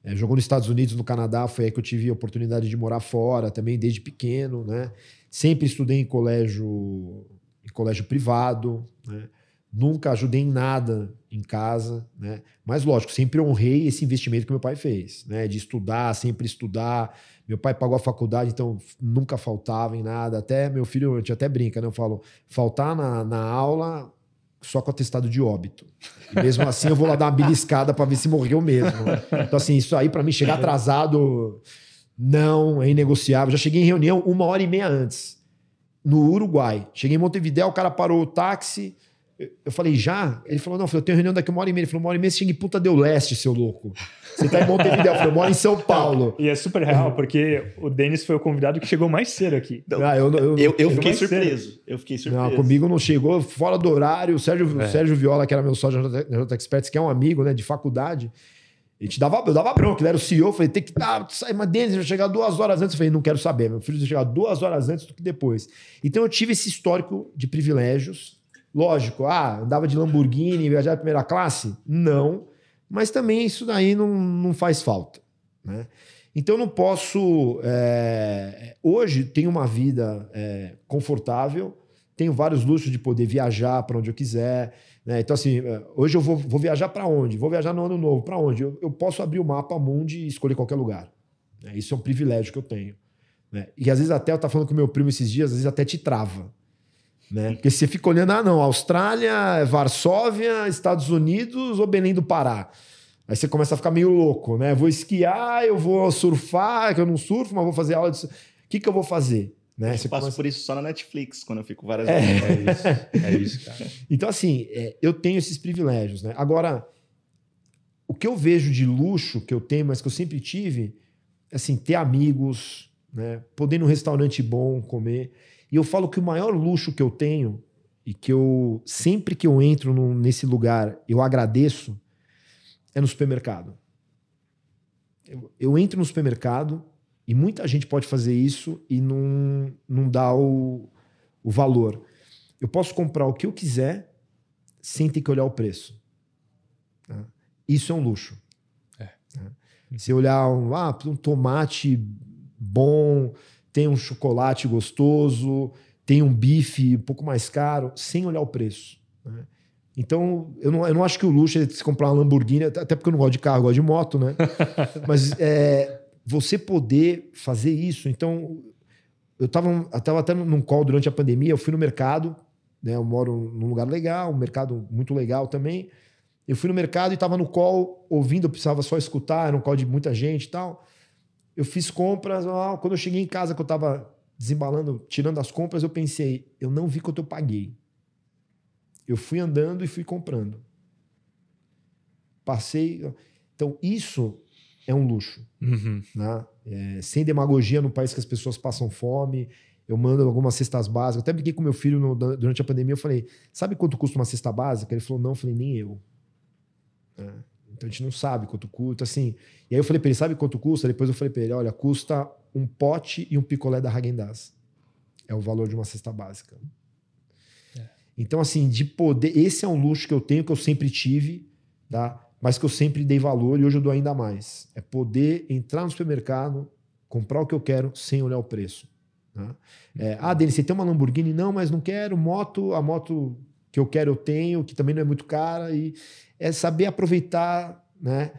jogou nos Estados Unidos, no Canadá, foi aí que eu tive a oportunidade de morar fora também desde pequeno, né? Sempre estudei em colégio privado, né? Nunca ajudei em nada em casa, né? Mas lógico, sempre honrei esse investimento que meu pai fez, né? De estudar, sempre estudar. Meu pai pagou a faculdade, então nunca faltava em nada. Até meu filho, a gente até brinca, né? Eu falo, faltar na aula só com atestado de óbito. E mesmo assim eu vou lá dar uma beliscada para ver se morreu mesmo. Então assim, isso aí para mim chegar atrasado não é inegociável. Já cheguei em reunião 1h30 antes, no Uruguai. Cheguei em Montevidéu, o cara parou o táxi, Eu falei, já? Ele falou, não, eu tenho reunião daqui 1h30. Ele falou, 1h30 você chega em Punta del Este, seu louco. Você tá em Montevidéu. Eu falei, eu moro em São Paulo. E é super real, porque o Denis foi o convidado que chegou mais cedo aqui. Eu fiquei surpreso. Eu fiquei surpreso. Não, comigo não chegou, fora do horário. O Sérgio Viola, que era meu sócio da J Experts, que é um amigo, né, de faculdade, eu dava bronca, ele era o CEO. Eu falei, tem que sair, mas Denis, eu chegar 2 horas antes. Eu falei, não quero saber, meu filho vai chegar 2 horas antes do que depois. Então eu tive esse histórico de privilégios. Lógico, andava de Lamborghini, viajar de primeira classe? Não, mas também isso daí não faz falta, né? Então eu não posso... hoje tenho uma vida confortável, tenho vários luxos de poder viajar para onde eu quiser, né? Então assim, hoje eu vou viajar para onde? Vou viajar no ano novo, para onde? Eu posso abrir o mapa mundi e escolher qualquer lugar, né? Isso é um privilégio que eu tenho, né? E às vezes até, eu estava falando com meu primo esses dias, às vezes até te trava, né? Porque você fica olhando, não, Austrália, Varsóvia, Estados Unidos ou Belém do Pará. Aí você começa a ficar meio louco, né? Vou esquiar, eu vou surfar, que eu não surfo, mas vou fazer aula de... O que eu vou fazer? Né? Eu passo por isso só na Netflix, quando eu fico várias vezes. É isso, cara. Então, assim, eu tenho esses privilégios, né? Agora, o que eu vejo de luxo que eu tenho, mas que eu sempre tive, assim, ter amigos, né? Poder ir num restaurante bom, comer. E eu falo que o maior luxo que eu tenho, e que eu, sempre que eu entro nesse lugar, eu agradeço, é no supermercado. Eu entro no supermercado e muita gente pode fazer isso e não dá o valor. Eu posso comprar o que eu quiser sem ter que olhar o preço. Tá? Isso é um luxo. Tá? Se olhar um tomate bom, tem um chocolate gostoso, tem um bife um pouco mais caro, sem olhar o preço. Né? Então, eu não acho que o luxo é se comprar uma Lamborghini, até porque eu não gosto de carro, eu gosto de moto, né? Mas você poder fazer isso. Então, eu estava até num call durante a pandemia, eu fui no mercado, né? Eu moro num lugar legal, um mercado muito legal também. Eu fui no mercado e estava no call, ouvindo, eu precisava só escutar, era um call de muita gente e tal. Eu fiz compras, quando eu cheguei em casa, que eu estava desembalando, tirando as compras, eu pensei, eu não vi quanto eu paguei. Eu fui andando e fui comprando. Passei... Então, isso é um luxo. Uhum. Né? Sem demagogia, no país que as pessoas passam fome, eu mando algumas cestas básicas. Até brinquei com meu filho durante a pandemia, eu falei, sabe quanto custa uma cesta básica? Ele falou, não. Eu falei, nem eu. Então, a gente não sabe quanto custa, assim. E aí eu falei para ele, sabe quanto custa? Depois eu falei para ele, olha, custa um pote e um picolé da Häagen-Dazs. É o valor de uma cesta básica. Então, assim, de poder... Esse é um luxo que eu tenho, que eu sempre tive, tá? Mas que eu sempre dei valor e hoje eu dou ainda mais. É poder entrar no supermercado, comprar o que eu quero sem olhar o preço. Tá? Denis, você tem uma Lamborghini? Não, mas não quero. A moto que eu quero eu tenho, que também não é muito cara. E é saber aproveitar, né?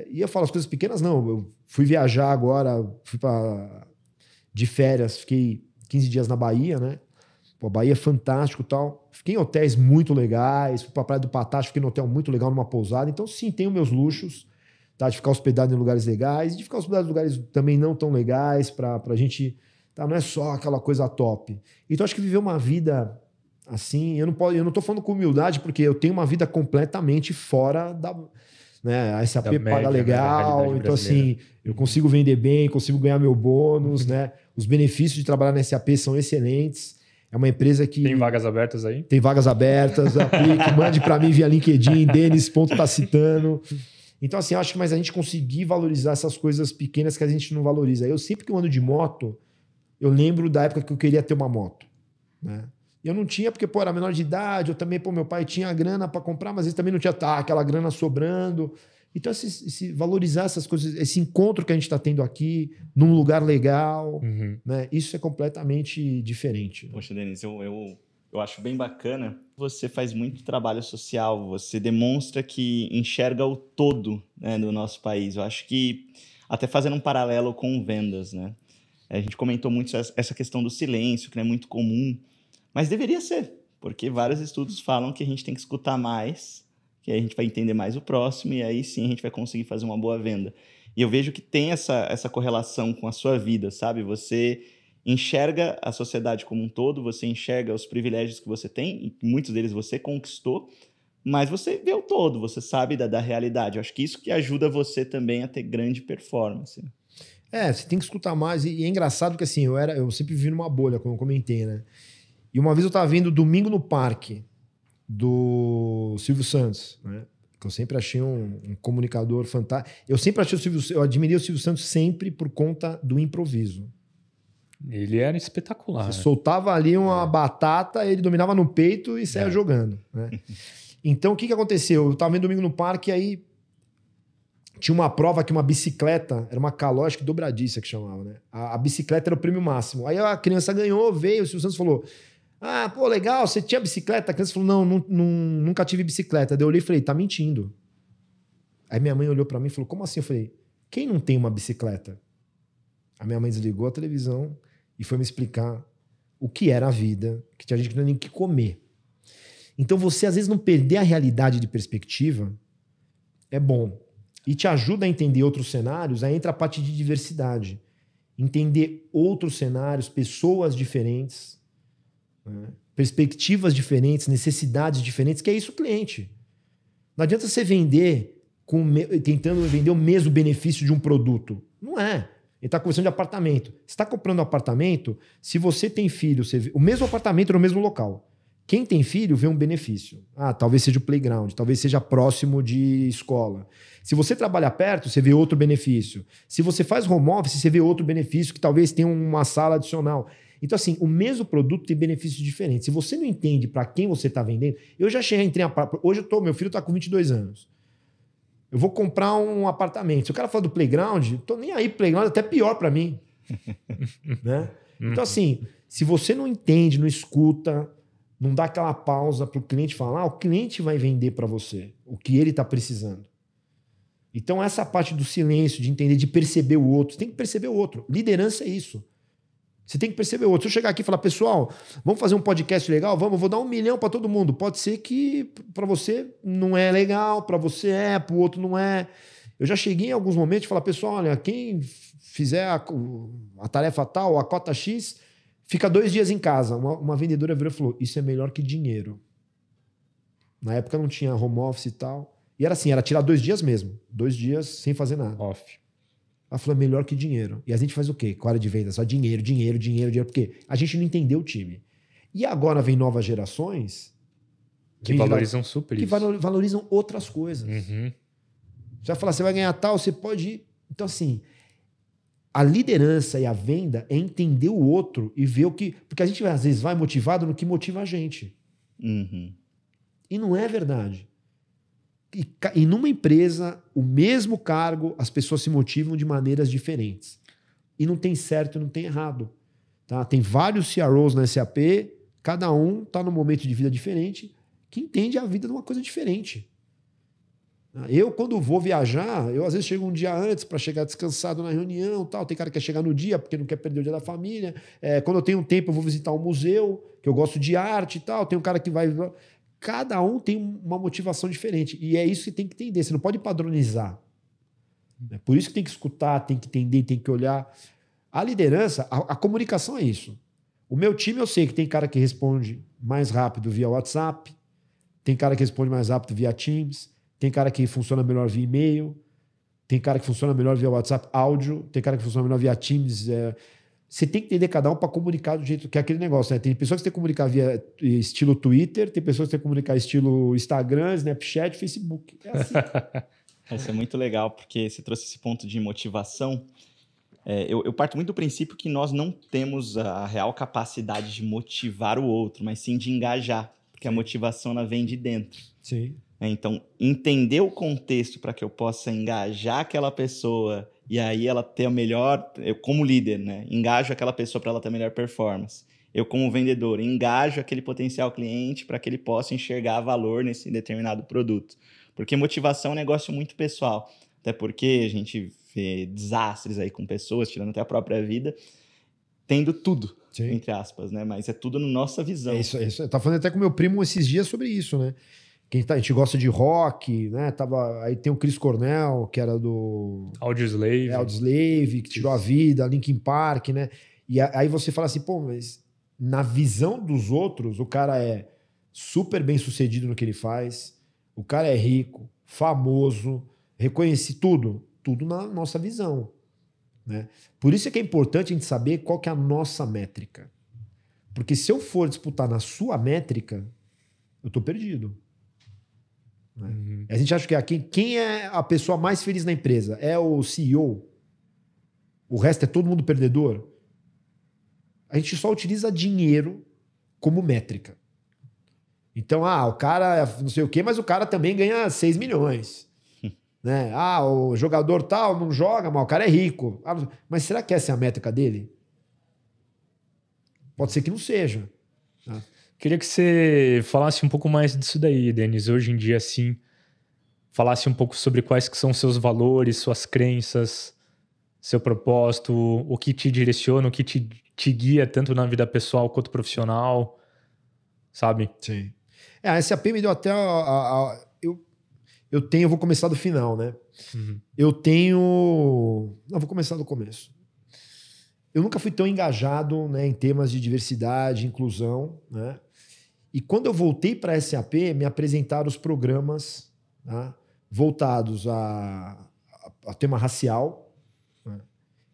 E eu falo as coisas pequenas, não. Eu fui viajar agora, de férias, fiquei 15 dias na Bahia, né? Pô, a Bahia é fantástico e tal. Fiquei em hotéis muito legais, fui pra Praia do Patacho, fiquei num hotel muito legal, numa pousada. Então, sim, tenho meus luxos, tá? De ficar hospedado em lugares legais, de ficar hospedado em lugares também não tão legais, pra gente... Tá? Não é só aquela coisa top. Então, acho que viver uma vida assim... Eu não tô falando com humildade, porque eu tenho uma vida completamente fora da... Né? A SAP paga legal, então assim, eu consigo vender bem, consigo ganhar meu bônus, né? Os benefícios de trabalhar na SAP são excelentes. É uma empresa que... Tem vagas abertas aí? Tem vagas abertas, aplique, mande para mim via LinkedIn, denis.tacitano. Então assim, eu acho que mais a gente conseguir valorizar essas coisas pequenas que a gente não valoriza. Eu sempre que eu ando de moto, eu lembro da época que eu queria ter uma moto, né? E eu não tinha porque, era menor de idade, eu também, meu pai tinha grana para comprar, mas às vezes também não tinha aquela grana sobrando. Então, valorizar essas coisas, esse encontro que a gente está tendo aqui, num lugar legal, né? Isso é completamente diferente. Poxa, Denis, eu acho bem bacana. Você faz muito trabalho social, você demonstra que enxerga o todo, né, do nosso país. Eu acho que, até fazendo um paralelo com vendas, né? A gente comentou muito essa questão do silêncio, que não é muito comum, mas deveria ser, porque vários estudos falam que a gente tem que escutar mais, que aí a gente vai entender mais o próximo e aí sim a gente vai conseguir fazer uma boa venda. E eu vejo que tem essa correlação com a sua vida, sabe? Você enxerga a sociedade como um todo, você enxerga os privilégios que você tem, e muitos deles você conquistou, mas você vê o todo, você sabe da realidade. Eu acho que isso que ajuda você também a ter grande performance. Você tem que escutar mais. E é engraçado que assim, eu sempre vivi numa bolha, como eu comentei, né? E uma vez eu tava vendo Domingo no Parque, do Silvio Santos, né? Que eu sempre achei um comunicador fantástico. Eu sempre achei eu admirei o Silvio Santos sempre por conta do improviso. Ele era espetacular. Você soltava ali uma batata, ele dominava no peito e saia jogando, né? Então, o que aconteceu? Eu tava vendo Domingo no Parque e aí tinha uma prova que uma bicicleta, era uma calógica dobradiça que chamava, né? A bicicleta era o prêmio máximo. Aí a criança ganhou, veio, o Silvio Santos falou: ah, pô, legal, você tinha bicicleta? A criança falou: não, nunca tive bicicleta. Daí eu olhei e falei: tá mentindo. Aí minha mãe olhou pra mim e falou: como assim? Eu falei: quem não tem uma bicicleta? A minha mãe desligou a televisão e foi me explicar o que era a vida, que tinha gente que não tinha nem o que comer. Então você às vezes não perder a realidade de perspectiva é bom. E te ajuda a entender outros cenários, aí entra a parte de diversidade. Entender outros cenários, pessoas diferentes, né? Perspectivas diferentes, necessidades diferentes, que é isso o cliente. Não adianta você vender tentando vender o mesmo benefício de um produto. Não é. Ele está conversando de apartamento. Você está comprando um apartamento, se você tem filho, você vê o mesmo apartamento no mesmo local. Quem tem filho vê um benefício. Ah, talvez seja o playground, talvez seja próximo de escola. Se você trabalha perto, você vê outro benefício. Se você faz home office, você vê outro benefício que talvez tenha uma sala adicional. Então, assim, o mesmo produto tem benefícios diferentes. Se você não entende para quem você está vendendo... Eu já entrei... Hoje meu filho está com 22 anos. Eu vou comprar um apartamento. Se o cara fala do playground, tô nem aí, playground é até pior para mim. Né? Então, assim, se você não entende, não escuta... Não dá aquela pausa para o cliente falar, o cliente vai vender para você o que ele está precisando. Então, essa parte do silêncio, de entender, de perceber o outro, você tem que perceber o outro. Liderança é isso. Você tem que perceber o outro. Se eu chegar aqui e falar, pessoal, vamos fazer um podcast legal? Vamos, eu vou dar 1 milhão para todo mundo. Pode ser que para você não é legal, para você para o outro não é. Eu já cheguei em alguns momentos e falar, pessoal, olha, quem fizer a tarefa tal, a cota X... Fica 2 dias em casa. Uma vendedora virou e falou: isso é melhor que dinheiro. Na época não tinha home office e tal. E era assim, era tirar 2 dias mesmo. 2 dias sem fazer nada. Off. Ela falou: é melhor que dinheiro. E a gente faz o quê? Com a área de venda? Só dinheiro, dinheiro, dinheiro, dinheiro. Porque a gente não entendeu o time. E agora vem novas gerações... Que valorizam super isso. Que valorizam outras coisas. Uhum. Você vai falar, você vai ganhar tal, você pode ir. Então assim... A liderança e a venda é entender o outro e ver o que... Porque a gente às vezes vai motivado no que motiva a gente. Uhum. E não é verdade. E numa empresa, o mesmo cargo, as pessoas se motivam de maneiras diferentes. E não tem certo e não tem errado. Tá? Tem vários CROs na SAP, cada um está num momento de vida diferente, que entende a vida de uma coisa diferente. Eu, quando vou viajar, eu às vezes chego um dia antes para chegar descansado na reunião, tal. Tem cara que quer chegar no dia porque não quer perder o dia da família. Quando eu tenho um tempo, eu vou visitar um museu, que eu gosto de arte e tal. Tem um cara que vai... Cada um tem uma motivação diferente. E é isso que tem que entender. Você não pode padronizar. É por isso que tem que escutar, tem que entender, tem que olhar. A liderança, a comunicação é isso. O meu time, eu sei que tem cara que responde mais rápido via WhatsApp, tem cara que responde mais rápido via Teams, tem cara que funciona melhor via e-mail, tem cara que funciona melhor via WhatsApp áudio, tem cara que funciona melhor via Teams. Você tem que entender cada um para comunicar do jeito que é aquele negócio, né? Tem pessoas que tem que comunicar via estilo Twitter, tem pessoas que tem que comunicar estilo Instagram, Snapchat, Facebook. É assim. Isso é muito legal, porque você trouxe esse ponto de motivação. Eu parto muito do princípio que nós não temos a real capacidade de motivar o outro, mas sim de engajar, porque a motivação ela vem de dentro. Sim. Então, entender o contexto para que eu possa engajar aquela pessoa e aí ela ter a melhor... Eu, como líder, né? Engajo aquela pessoa para ela ter a melhor performance. Eu, como vendedor, engajo aquele potencial cliente para que ele possa enxergar valor nesse determinado produto. Porque motivação é um negócio muito pessoal. Até porque a gente vê desastres aí com pessoas, tirando até a própria vida, tendo tudo, sim, entre aspas, né? Mas é tudo na nossa visão. É isso. Eu tava falando até com meu primo esses dias sobre isso, né? A gente gosta de rock, né? Aí tem o Chris Cornell, que era do... Audioslave. Audioslave, que tirou a vida, Linkin Park, né? E aí você fala assim, pô, mas na visão dos outros, o cara é super bem sucedido no que ele faz, o cara é rico, famoso, reconhecido, tudo na nossa visão, né? Por isso é que é importante a gente saber qual que é a nossa métrica. Porque se eu for disputar na sua métrica, eu tô perdido. Né? Uhum. A gente acha que quem é a pessoa mais feliz na empresa? É o CEO? O resto é todo mundo perdedor? A gente só utiliza dinheiro como métrica. Então, o cara não sei o quê, mas o cara também ganha 6 milhões. Né? O jogador tal não joga, mas o cara é rico. Mas será que essa é a métrica dele? Pode ser que não seja. Tá? Queria que você falasse um pouco mais disso daí, Denis. Hoje em dia, assim, falasse um pouco sobre quais que são seus valores, suas crenças, seu propósito, o que te direciona, o que te guia tanto na vida pessoal quanto profissional, sabe? Sim. A SAP me deu até eu vou começar do final, né? Uhum. Vou começar do começo. Eu nunca fui tão engajado, né, em temas de diversidade, inclusão, né? E quando eu voltei para a SAP, me apresentaram os programas, tá, voltados a tema racial, né?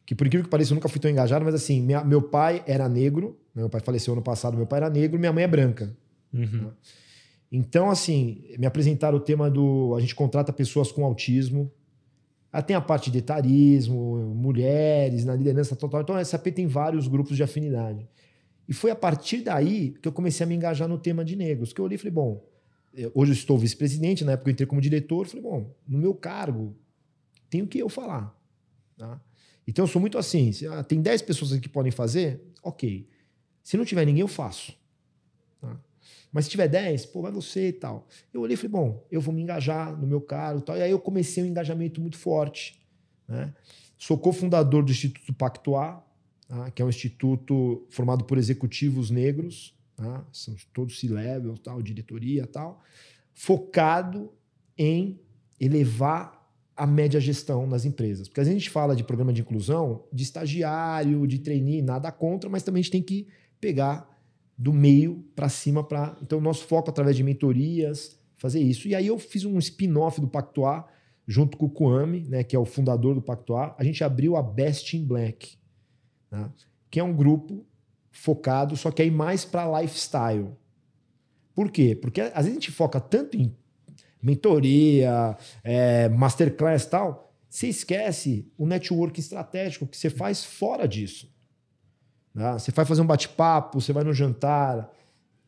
Que por incrível que pareça eu nunca fui tão engajado, mas assim, meu pai era negro, né? Meu pai faleceu ano passado, meu pai era negro, minha mãe é branca. Uhum. Né? Então, assim, me apresentaram o tema a gente contrata pessoas com autismo. Tem a parte de etarismo, mulheres na liderança total. Então a SAP tem vários grupos de afinidade. E foi a partir daí que eu comecei a me engajar no tema de negros. Que eu olhei e falei, bom, hoje eu estou vice-presidente, na época eu entrei como diretor. Falei, bom, no meu cargo, tem o que eu falar. Tá? Então eu sou muito assim, tem 10 pessoas aqui que podem fazer, ok. Se não tiver ninguém, eu faço. Tá? Mas se tiver 10, pô, vai você e tal. Eu olhei e falei, bom, eu vou me engajar no meu cargo e tal. E aí eu comecei um engajamento muito forte. Né? Sou cofundador do Instituto Pactuar, tá? Que é um instituto formado por executivos negros, tá? São todos C-level, tal, diretoria e tal, focado em elevar a média gestão nas empresas. Porque a gente fala de programa de inclusão, de estagiário, de trainee, nada contra, mas também a gente tem que pegar do meio para cima. Então, o nosso foco através de mentorias, fazer isso. E aí eu fiz um spin-off do Pactuar, junto com o Kwame, né, que é o fundador do Pactuar. A gente abriu a Best in Black, né, que é um grupo focado, só que aí mais para lifestyle. Por quê? Porque às vezes a gente foca tanto em mentoria, masterclass e tal, você esquece o network estratégico que você faz fora disso. Você vai fazer um bate-papo, você vai no jantar,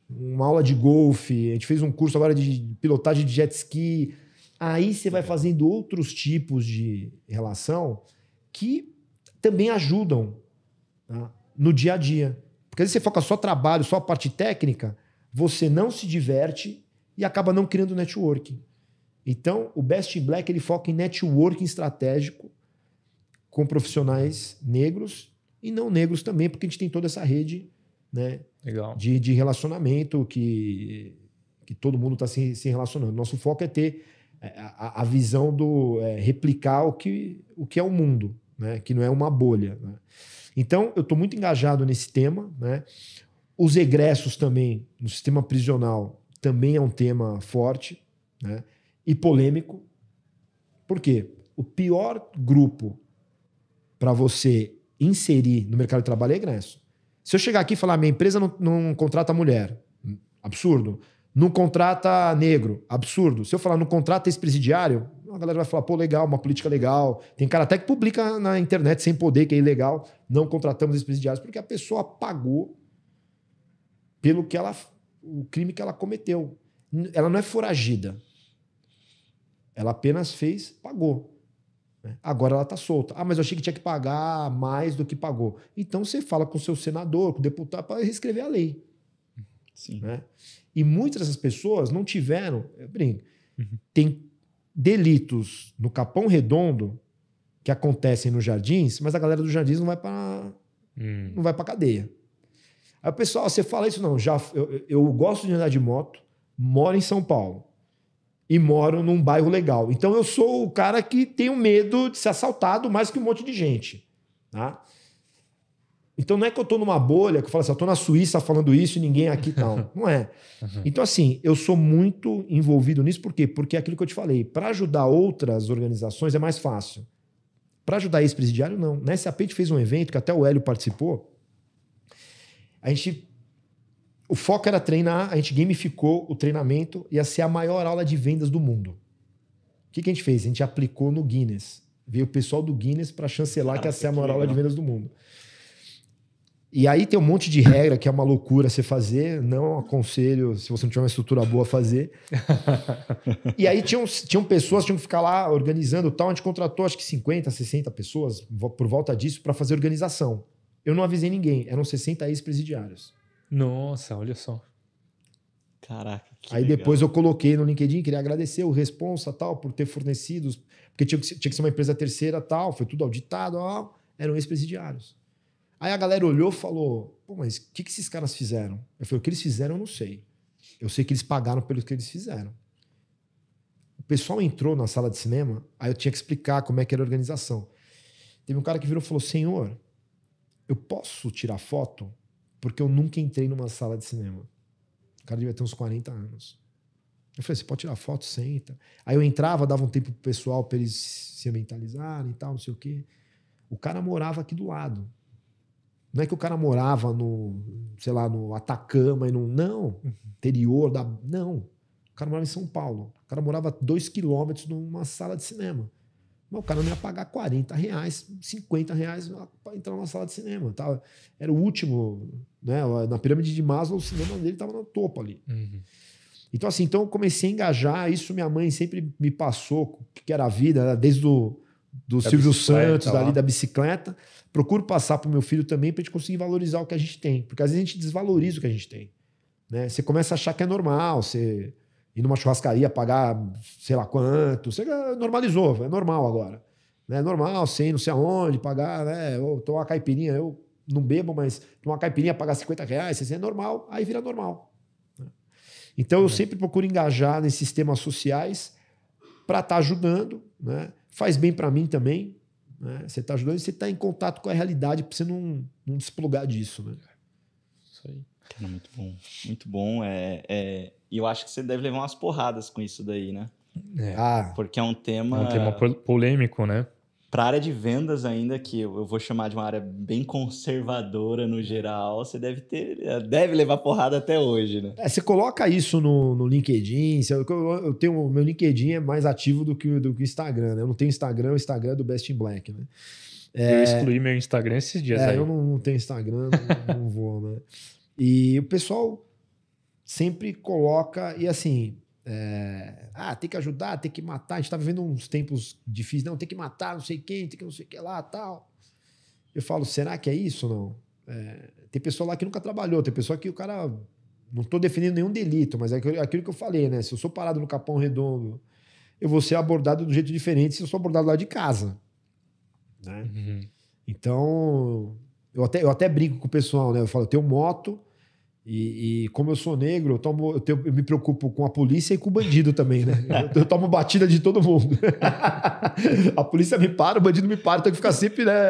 uma aula de golfe, a gente fez um curso agora de pilotagem de jet ski. Aí você vai fazendo outros tipos de relação que também ajudam, tá, no dia a dia. Porque às vezes você foca só trabalho, só a parte técnica, você não se diverte e acaba não criando networking. Então, o Best in Black ele foca em networking estratégico com profissionais negros e não negros também, porque a gente tem toda essa rede, né, de relacionamento que todo mundo está se relacionando. Nosso foco é ter a visão do replicar o que é o mundo, né, que não é uma bolha. Né? Então, eu estou muito engajado nesse tema. Né? Os egressos também, no sistema prisional, também é um tema forte, né, e polêmico. Por quê? O pior grupo para você inserir no mercado de trabalho é egresso. Se eu chegar aqui e falar, minha empresa não contrata mulher, absurdo. Não contrata negro, absurdo. Se eu falar, não contrata ex-presidiário, a galera vai falar, pô, legal, uma política legal. Tem cara até que publica na internet sem poder, que é ilegal. Não contratamos ex-presidiários, porque a pessoa pagou pelo que o crime que ela cometeu. Ela não é foragida. Ela apenas pagou. Agora ela está solta. Mas eu achei que tinha que pagar mais do que pagou. Então você fala com o seu senador, com o deputado, para reescrever a lei. Sim. Né? E muitas dessas pessoas não tiveram... Eu brinco. Tem delitos no Capão Redondo que acontecem nos Jardins, mas a galera dos Jardins não vai para cadeia. Aí o pessoal, você fala isso, não. Eu gosto de andar de moto, moro em São Paulo. E moro num bairro legal. Então eu sou o cara que tem medo de ser assaltado mais que um monte de gente. Tá? Então não é que eu tô numa bolha, que eu falo assim, eu tô na Suíça falando isso e ninguém aqui tal. Não é. Então assim, eu sou muito envolvido nisso, por quê? Porque é aquilo que eu te falei, para ajudar outras organizações é mais fácil. Para ajudar ex-presidiário, não. Na SAP a gente fez um evento, que até o Hélio participou, o foco era treinar, a gente gamificou o treinamento, ia ser a maior aula de vendas do mundo. O que a gente fez? A gente aplicou no Guinness. Veio o pessoal do Guinness para chancelar que ia ser a maior aula de vendas do mundo. E aí tem um monte de regra que é uma loucura você fazer, não aconselho, se você não tiver uma estrutura boa, fazer. E aí tinham pessoas que tinham que ficar lá organizando tal, a gente contratou acho que 50, 60 pessoas por volta disso para fazer organização. Eu não avisei ninguém, eram 60 ex-presidiários. Nossa, olha só. Caraca, que aí legal. Depois eu coloquei no LinkedIn, queria agradecer o responsa tal, por ter fornecido, porque tinha que ser uma empresa terceira tal, foi tudo auditado, eram ex-presidiários. Aí a galera olhou e falou, pô, mas o que esses caras fizeram? Eu falei, o que eles fizeram eu não sei. Eu sei que eles pagaram pelo que eles fizeram. O pessoal entrou na sala de cinema, aí eu tinha que explicar como é que era a organização. Teve um cara que virou e falou, senhor, eu posso tirar foto? Porque eu nunca entrei numa sala de cinema. O cara devia ter uns 40 anos. Eu falei, você pode tirar foto? Senta. Aí eu entrava, dava um tempo pro pessoal para eles se mentalizarem e tal, não sei o quê. O cara morava aqui do lado. Não é que o cara morava no Atacama e não, interior da... Não. O cara morava em São Paulo. O cara morava 2 quilômetros numa sala de cinema. Mas o cara não ia pagar R$40, R$50 para entrar numa sala de cinema. Tá? Era o último, né? Na pirâmide de Maslow, o cinema dele estava no topo ali. Então, assim, eu comecei a engajar. Isso minha mãe sempre me passou, o que era a vida, desde do Silvio Santos, dali da bicicleta. Procuro passar para o meu filho também para a gente conseguir valorizar o que a gente tem. Porque às vezes a gente desvaloriza o que a gente tem. Né? Você começa a achar que é normal, você ir numa churrascaria, pagar sei lá quanto. Você normalizou, é normal agora. É normal, você ir não sei aonde, pagar, né? Ou tomar uma caipirinha, eu não bebo, mas tomar uma caipirinha, pagar R$50, isso é normal, aí vira normal. Então eu sempre procuro engajar nesses temas sociais para estar ajudando, né? Faz bem para mim também. Né? Você está ajudando e você está em contato com a realidade para você não desplugar disso. Né? Isso aí. Cara, muito bom. Muito bom. E eu acho que você deve levar umas porradas com isso daí, né? Porque é um tema... É um tema polêmico, né? Para a área de vendas ainda, que eu vou chamar de uma área bem conservadora no geral, você deve levar porrada até hoje, né? Você coloca isso no LinkedIn. O meu LinkedIn é mais ativo do que o Instagram, né? Eu não tenho Instagram, o Instagram é do Best in Black, né? Eu excluí meu Instagram esses dias aí. Eu não tenho Instagram, não vou, né? E o pessoal sempre coloca, e assim... tem que ajudar, tem que matar. A gente tá vivendo uns tempos difíceis. Não, tem que matar não sei quem, tem que não sei o que lá, tal. Eu falo, será que é isso ou não? Tem pessoa lá que nunca trabalhou, tem pessoa que o cara... Não tô defendendo nenhum delito, mas é aquilo que eu falei, né? Se eu sou parado no Capão Redondo, eu vou ser abordado de um jeito diferente se eu sou abordado lá de casa. Né? Então, eu até brinco com o pessoal, né? Eu falo, eu tenho moto... E como eu sou negro, eu me preocupo com a polícia e com o bandido também, né? Eu tomo batida de todo mundo. A polícia me para, o bandido me para, eu tenho que ficar sempre, né?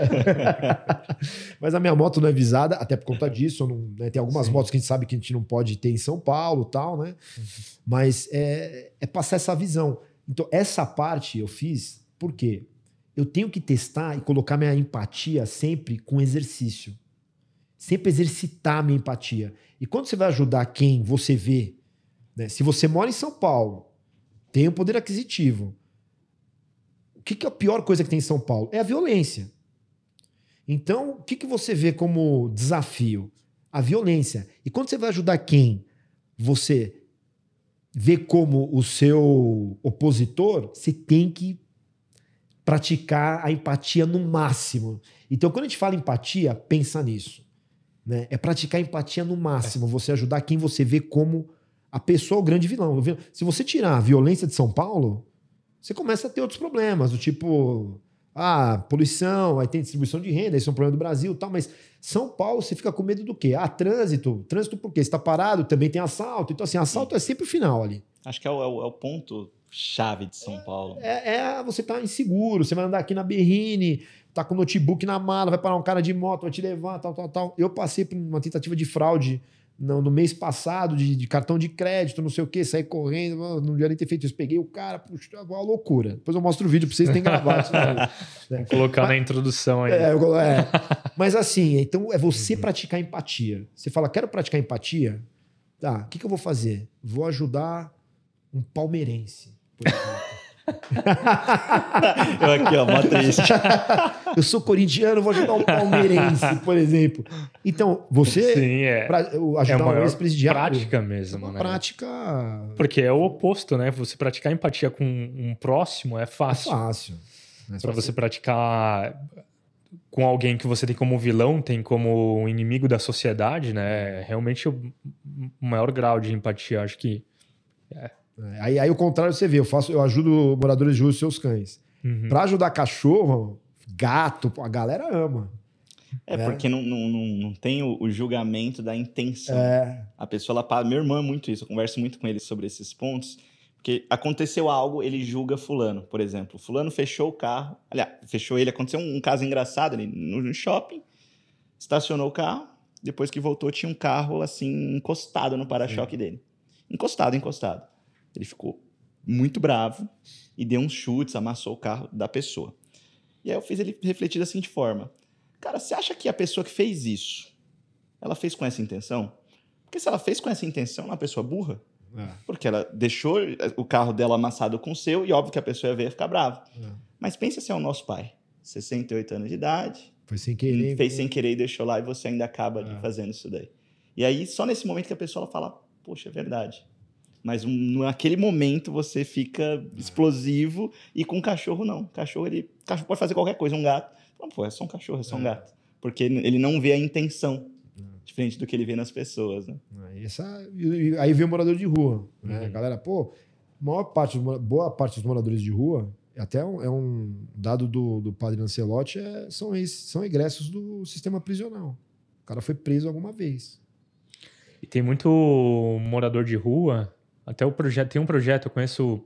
Mas a minha moto não é visada, até por conta disso. Né? Tem algumas motos que a gente sabe que a gente não pode ter em São Paulo e tal, né? Mas é passar essa visão. Então, essa parte eu fiz, por quê? Eu tenho que testar e colocar minha empatia sempre com exercício. Sempre exercitar a minha empatia. E quando você vai ajudar quem você vê, né? Se você mora em São Paulo, tem um poder aquisitivo. O que é a pior coisa que tem em São Paulo? É a violência. Então, o que você vê como desafio? A violência. E quando você vai ajudar quem você vê como o seu opositor, você tem que praticar a empatia no máximo. Então, quando a gente fala empatia, pensa nisso. Né? É praticar empatia no máximo, você ajudar quem você vê como a pessoa, o grande vilão. Se você tirar a violência de São Paulo, você começa a ter outros problemas, do tipo, poluição, aí tem distribuição de renda, isso é um problema do Brasil e tal, mas São Paulo você fica com medo do quê? Trânsito. Trânsito por quê? Você está parado, também tem assalto. Então, assim, assalto é sempre o final ali. Acho que é o ponto chave de São Paulo. Você tá inseguro, você vai andar aqui na Berrine, tá com o notebook na mala, vai parar um cara de moto, vai te levar, tal. Eu passei por uma tentativa de fraude no mês passado, de cartão de crédito, não sei o que, saí correndo, não devia nem ter feito isso. Peguei o cara, puxa, uma loucura. Depois eu mostro o vídeo pra vocês, tem gravado isso aí, né? Vou colocar na introdução aí. Mas assim, então é você praticar empatia. Você fala, quero praticar empatia? Tá, o que eu vou fazer? Vou ajudar um palmeirense, por exemplo. Eu aqui, ó, mó triste. Eu sou corintiano, vou ajudar um palmeirense, por exemplo. Então, você ajudar um ex-presidiário. Prática mesmo, uma né? Prática. Porque é o oposto, né? Você praticar empatia com um próximo é fácil. É fácil. Para você praticar com alguém que você tem como vilão, tem como inimigo da sociedade, né? Realmente o maior grau de empatia, acho que. Aí o contrário você vê, eu ajudo moradores de rua e seus cães. Pra ajudar cachorro, gato, a galera ama. Porque não tem o julgamento da intenção. A pessoa, meu irmão é muito isso, eu converso muito com ele sobre esses pontos, porque aconteceu algo, ele julga fulano, por exemplo. Fulano fechou o carro, aliás, aconteceu um caso engraçado ali no shopping, estacionou o carro, depois que voltou tinha um carro assim encostado no para-choque dele. Encostado. Ele ficou muito bravo e deu uns chutes, amassou o carro da pessoa. E aí eu fiz ele refletir da seguinte forma. Cara, você acha que a pessoa que fez isso, ela fez com essa intenção? Porque se ela fez com essa intenção, ela é uma pessoa burra. Porque ela deixou o carro dela amassado com o seu e óbvio que a pessoa ia ver e ficar brava. Mas pensa se é o nosso pai. 68 anos de idade. Foi sem querer. Fez sem querer e deixou lá e você ainda acaba fazendo isso daí. E aí, só nesse momento que a pessoa fala, poxa, é verdade. Mas naquele momento você fica explosivo e com o cachorro não. O cachorro pode fazer qualquer coisa. Um gato, é só um cachorro, é só um gato. Porque ele não vê a intenção, diferente do que ele vê nas pessoas, né? Aí vem o morador de rua. Né? A galera, boa parte dos moradores de rua, até é um dado do padre Lancelotti, são egressos do sistema prisional. O cara foi preso alguma vez. E tem muito morador de rua. Até tem um projeto, eu conheço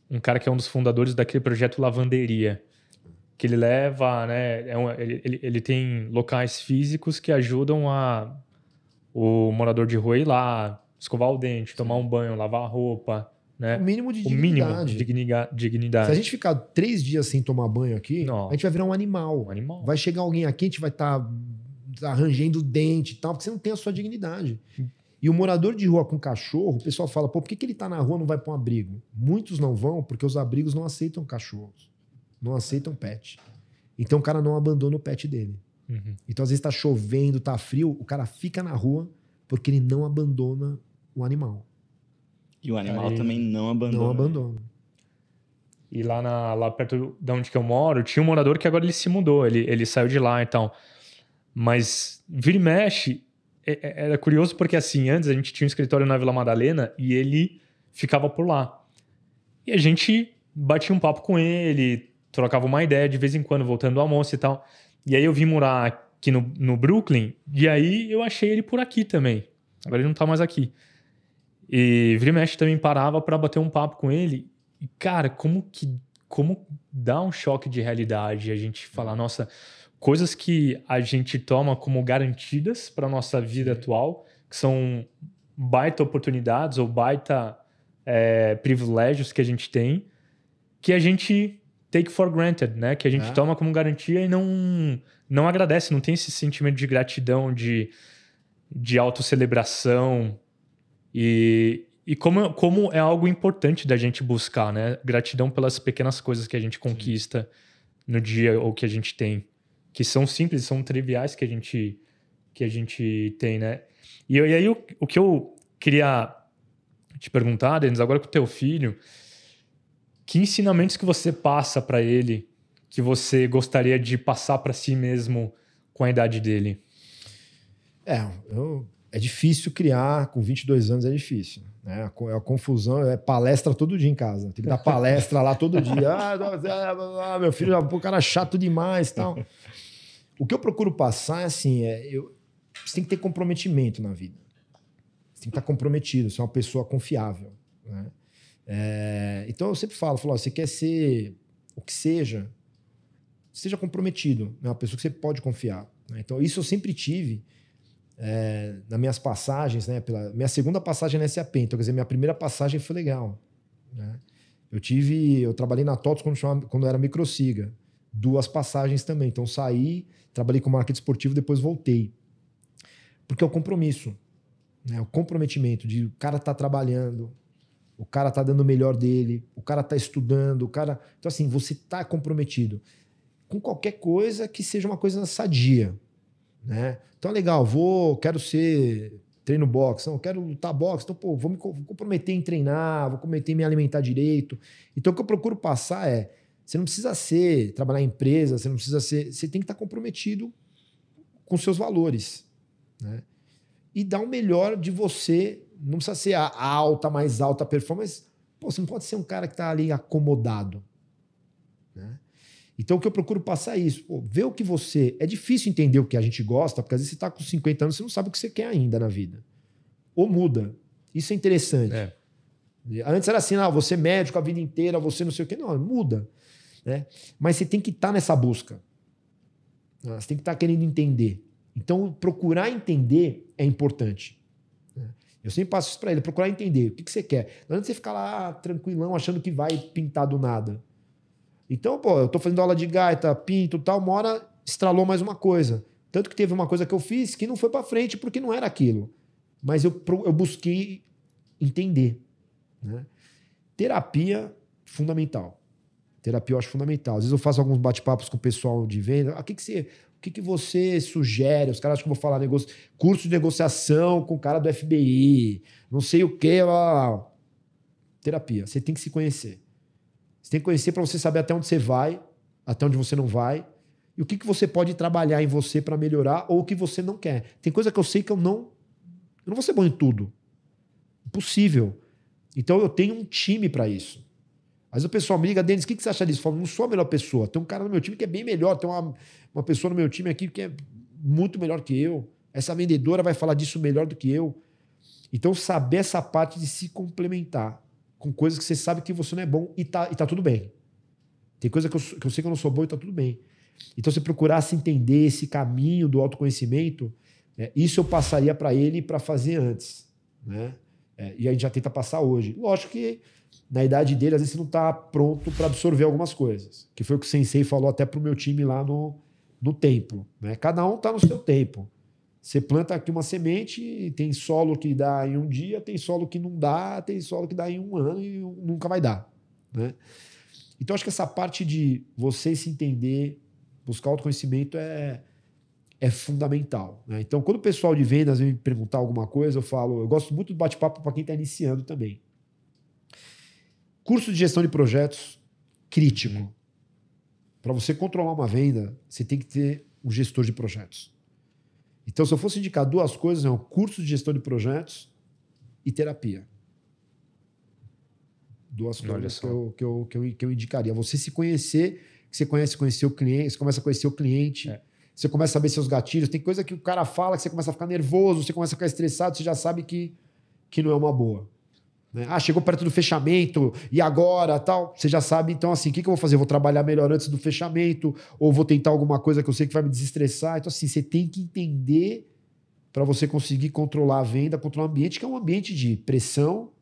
um cara que é um dos fundadores daquele projeto Lavanderia, que ele leva, né, ele tem locais físicos que ajudam o morador de rua ir lá, escovar o dente, tomar um banho, lavar a roupa, né? O mínimo de dignidade. Se a gente ficar 3 dias sem tomar banho aqui, a gente vai virar um animal. Vai chegar alguém aqui, a gente vai estar arranjando o dente e tal, porque você não tem a sua dignidade. E o morador de rua com cachorro, o pessoal fala, por que ele tá na rua e não vai para um abrigo? Muitos não vão porque os abrigos não aceitam cachorros, não aceitam pet. Então o cara não abandona o pet dele. Então às vezes tá chovendo, tá frio, o cara fica na rua porque ele não abandona o animal. E o animal também não abandona. Não abandona. E lá perto de onde que eu moro, tinha um morador que agora ele se mudou, ele saiu de lá e tal. Mas vira e mexe, era curioso porque assim, antes a gente tinha um escritório na Vila Madalena e ele ficava por lá. E a gente batia um papo com ele, trocava uma ideia de vez em quando, voltando do almoço e tal. E aí eu vim morar aqui no Brooklyn e aí eu achei ele por aqui também. Agora ele não tá mais aqui. E vira e mexe também parava pra bater um papo com ele. E cara, como dá um choque de realidade a gente falar, nossa, coisas que a gente toma como garantidas para nossa vida atual, que são baita oportunidades ou baita privilégios que a gente tem, que a gente take for granted, né? Que a gente toma como garantia e não agradece, não tem esse sentimento de gratidão, de autocelebração e como é algo importante da gente buscar, né? Gratidão pelas pequenas coisas que a gente conquista no dia ou que a gente tem. Que são simples, são triviais que a gente tem, né? E aí o que eu queria te perguntar, Denis, agora com o teu filho, que ensinamentos que você passa para ele que você gostaria de passar para si mesmo com a idade dele? É difícil criar, com 22 anos é difícil. Né? A confusão, palestra todo dia em casa. Tem que dar palestra lá todo dia. Meu filho é um cara chato demais e tal. O que eu procuro passar é assim, você tem que ter comprometimento na vida. Você tem que estar comprometido, você é uma pessoa confiável. Né? Então eu sempre falo, você quer ser o que seja comprometido, né? Uma pessoa que você pode confiar. Né? Então isso eu sempre tive nas minhas passagens, né? Pela minha segunda passagem na SAP, então quer dizer, minha primeira passagem foi legal. Né? Eu trabalhei na TOTS quando era microsiga, 2 passagens também, então saí, trabalhei com marketing esportivo, depois voltei. Porque é o compromisso, né? O comprometimento de o cara tá trabalhando, o cara tá dando o melhor dele, o cara tá estudando, então assim, você tá comprometido com qualquer coisa que seja uma coisa sadia, né? Então é legal, quero treino boxe, não, quero lutar boxe, então vou me comprometer em treinar, vou comprometer em me alimentar direito. Então o que eu procuro passar você não precisa trabalhar em empresa, você tem que estar comprometido com seus valores, né? E dar o melhor de você, não precisa ser a mais alta performance, você não pode ser um cara que está ali acomodado, né? Então o que eu procuro passar é isso, ver o que você... É difícil entender o que a gente gosta, porque às vezes você está com 50 anos, você não sabe o que você quer ainda na vida. Ou muda. Isso é interessante. Antes era assim, você é médico a vida inteira, você não sei o quê. Não, muda. Né? Mas você tem que estar nessa busca. Você tem que estar querendo entender. Então procurar entender é importante. Eu sempre passo isso para ele, procurar entender o que você quer. Não adianta você ficar lá tranquilão, achando que vai pintar do nada. Então, eu tô fazendo aula de gaita, pinto e tal, uma hora estralou mais uma coisa. Tanto que teve uma coisa que eu fiz que não foi para frente porque não era aquilo. Mas eu busquei entender. Né? Terapia, fundamental. Terapia eu acho fundamental. Às vezes eu faço alguns bate-papos com o pessoal de venda. O que você sugere? Os caras acham que eu vou falar curso de negociação com o cara do FBI, não sei o quê. Terapia. Você tem que se conhecer. Você tem que conhecer para você saber até onde você vai, até onde você não vai, e o que você pode trabalhar em você para melhorar ou o que você não quer. Tem coisa que eu sei que eu não vou ser bom em tudo. Impossível. Então eu tenho um time para isso. Às vezes o pessoal me liga, Denis, o que você acha disso? Eu falo, não sou a melhor pessoa. Tem um cara no meu time que é bem melhor, tem uma pessoa no meu time aqui que é muito melhor que eu. Essa vendedora vai falar disso melhor do que eu. Então saber essa parte de se complementar com coisas que você sabe que você não é bom e tá tudo bem. Tem coisa que eu sei que eu não sou bom e tá tudo bem. Então, você procurar se entender esse caminho do autoconhecimento, isso eu passaria para ele para fazer antes. Né? E a gente já tenta passar hoje. Lógico que na idade dele, às vezes você não está pronto para absorver algumas coisas. Que foi o que o Sensei falou até pro meu time lá no templo. Né? Cada um está no seu tempo. Você planta aqui uma semente, tem solo que dá em um dia, tem solo que não dá, tem solo que dá em um ano e nunca vai dar. Né? Então, acho que essa parte de você se entender, buscar autoconhecimento é fundamental. Né? Então, quando o pessoal de vendas vem me perguntar alguma coisa, eu gosto muito do bate-papo para quem está iniciando também. Curso de gestão de projetos crítico. Para você controlar uma venda, você tem que ter um gestor de projetos. Então, se eu fosse indicar 2 coisas, é um curso de gestão de projetos e terapia. 2 coisas que eu indicaria. Você se conhecer, que você conhecer o cliente, você começa a conhecer o cliente, você começa a saber seus gatilhos. Tem coisa que o cara fala que você começa a ficar nervoso, você começa a ficar estressado, você já sabe que não é uma boa. Né? Chegou perto do fechamento, e agora, tal. Você já sabe, então assim, o que eu vou fazer? Eu vou trabalhar melhor antes do fechamento, ou vou tentar alguma coisa que eu sei que vai me desestressar. Então assim, você tem que entender para você conseguir controlar a venda, controlar o ambiente, que é um ambiente de pressão.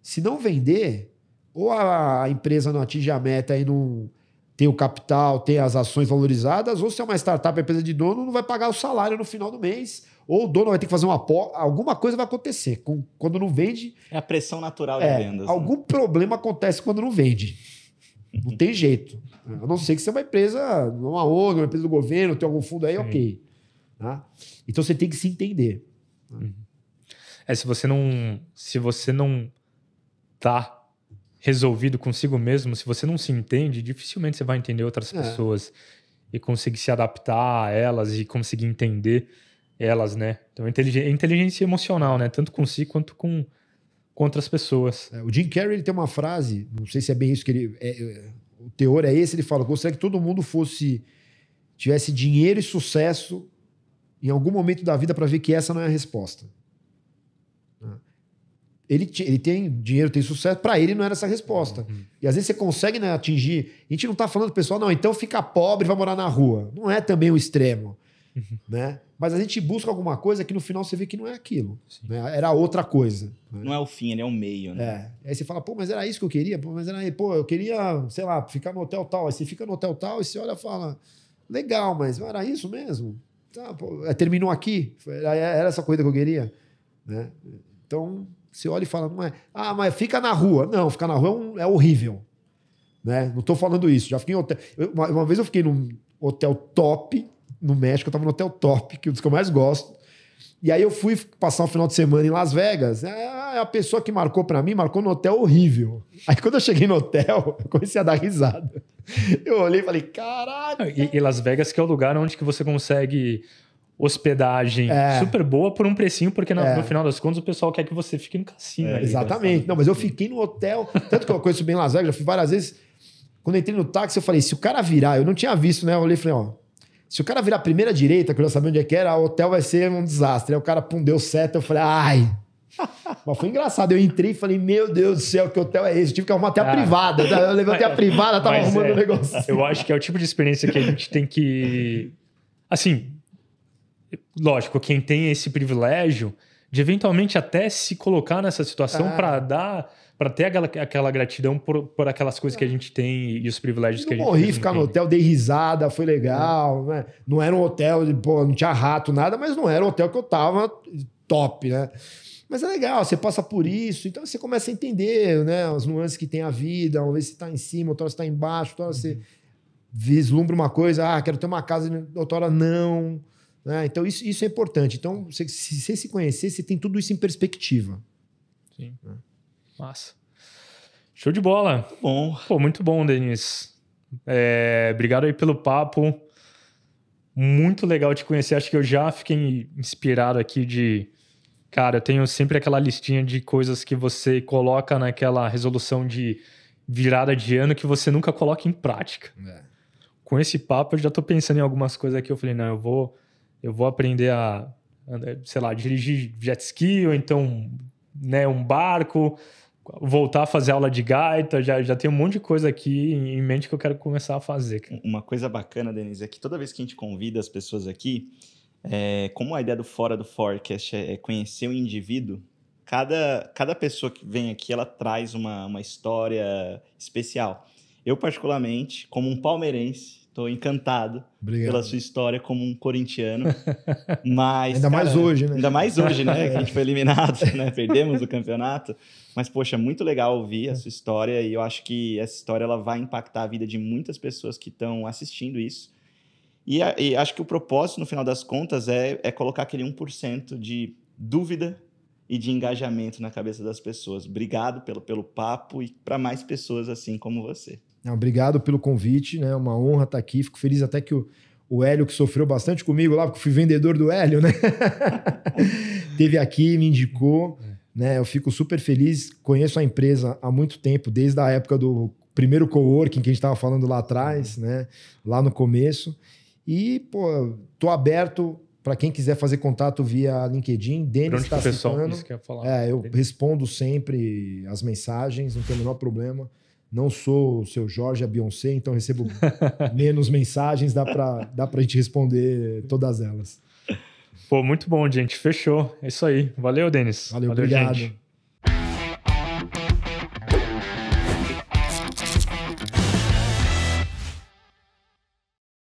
Se não vender, ou a empresa não atinge a meta e não tem o capital, tem as ações valorizadas, ou se é uma startup, a empresa de dono, não vai pagar o salário no final do mês, ou o dono vai ter que fazer alguma coisa vai acontecer. Quando não vende... É a pressão natural de vendas. Algum problema acontece quando não vende. Não tem jeito. A não ser que seja uma empresa, uma ONG, uma empresa do governo, tem algum fundo aí, ok. Tá? Então você tem que se entender. Se você não tá resolvido consigo mesmo, se você não se entende, dificilmente você vai entender outras pessoas e conseguir se adaptar a elas e conseguir entender elas, né? Então, inteligência emocional, né? Tanto com si quanto com outras pessoas. O Jim Carrey ele tem uma frase, não sei se é bem isso que ele... o teor é esse, ele fala, gostaria que todo mundo tivesse dinheiro e sucesso em algum momento da vida para ver que essa não é a resposta. ele tem dinheiro, tem sucesso, para ele não era essa resposta. E às vezes você consegue, né, atingir. A gente não tá falando, pessoal, não, então fica pobre e vai morar na rua. Não é também o extremo. Né? Mas a gente busca alguma coisa que no final você vê que não é aquilo. Né? Era outra coisa. Né? Não é o fim, ele é o meio. Né? Aí você fala, pô, mas era isso que eu queria? Pô, mas era, pô, eu queria, sei lá, ficar no hotel tal. Aí você fica no hotel tal e você olha e fala, legal, mas não era isso mesmo? Tá, pô, terminou aqui? Era essa coisa que eu queria? Né? Então, você olha e fala, não é. Ah, mas fica na rua. Não, ficar na rua é horrível. Né? Não tô falando isso. Já fiquei em hotel. Uma vez eu fiquei num hotel top no México, eu tava no hotel top, que é um dos que eu mais gosto. E aí eu fui passar um final de semana em Las Vegas. A pessoa que marcou pra mim, marcou no hotel horrível. Aí quando eu cheguei no hotel, eu comecei a dar risada. Eu olhei e falei, caraca! E Las Vegas que é o lugar onde que você consegue hospedagem super boa por um precinho, porque no final das contas o pessoal quer que você fique no cassino. Exatamente. Não, mas eu fiquei no hotel, tanto que eu conheço bem Las Vegas, já fui várias vezes. Quando eu entrei no táxi, eu falei, se o cara virar, eu não tinha visto, né? Eu olhei e falei, ó, se o cara virar a primeira direita, que eu já sabia onde é que era, o hotel vai ser um desastre. Aí o cara deu seta, eu falei, ai. Mas foi engraçado. Eu entrei e falei, meu Deus do céu, que hotel é esse? Eu tive que arrumar até a privada. Eu levantei a privada, tava arrumando o negócio. Eu acho que é o tipo de experiência que a gente tem que... Assim, lógico, quem tem esse privilégio de eventualmente até se colocar nessa situação para ter aquela gratidão por aquelas coisas que a gente tem e os privilégios que a gente tem. Morri, ficar no hotel, dei risada, foi legal. Né? Não era um hotel, pô, não tinha rato, nada, mas não era um hotel que eu tava top, né? Mas é legal, você passa por isso, então você começa a entender, né, as nuances que tem a vida, uma vez você tá em cima, outra hora você tá embaixo, outra hora você vislumbra uma coisa, quero ter uma casa, outra hora não. Né? Então isso é importante. Então, se você se conhecer, você tem tudo isso em perspectiva. Sim. Massa. Show de bola. Muito bom. Pô, muito bom, Denis. Obrigado aí pelo papo. Muito legal te conhecer. Acho que eu já fiquei inspirado aqui de... Cara, eu tenho sempre aquela listinha de coisas que você coloca naquela resolução de virada de ano que você nunca coloca em prática. Com esse papo, eu já tô pensando em algumas coisas aqui. Eu falei, não, eu vou aprender a, sei lá, dirigir jet ski ou então, né, um barco, voltar a fazer aula de gaita. Já tem um monte de coisa aqui em mente que eu quero começar a fazer. Cara. Uma coisa bacana, Denis, é que toda vez que a gente convida as pessoas aqui, como a ideia do Fora do Forecast é conhecer o indivíduo, cada pessoa que vem aqui, ela traz uma história especial. Eu, particularmente, como um palmeirense, estou encantado pela sua história como um corintiano. Mas, ainda mais hoje, né? Ainda mais hoje, né? Que a gente foi eliminado, né? Perdemos o campeonato. Mas, poxa, muito legal ouvir a sua história e eu acho que essa história ela vai impactar a vida de muitas pessoas que estão assistindo isso. E acho que o propósito, no final das contas, é colocar aquele 1% de dúvida e de engajamento na cabeça das pessoas. Obrigado pelo papo e para mais pessoas assim como você. Obrigado pelo convite, né? Uma honra estar aqui. Fico feliz até que o Hélio, que sofreu bastante comigo lá, porque eu fui vendedor do Hélio, né? Teve aqui, me indicou. Né? Eu fico super feliz. Conheço a empresa há muito tempo, desde a época do primeiro coworking que a gente estava falando lá atrás, né? Lá no começo. E, pô, tô aberto para quem quiser fazer contato via LinkedIn. Denis Tacitano. Isso que eu ia falar. Eu respondo sempre as mensagens, não tem o menor problema. Não sou o seu Jorge, a Beyoncé, então recebo menos mensagens, dá pra gente responder todas elas. Pô, muito bom, gente. Fechou. É isso aí. Valeu, Denis. Valeu, obrigado. Gente.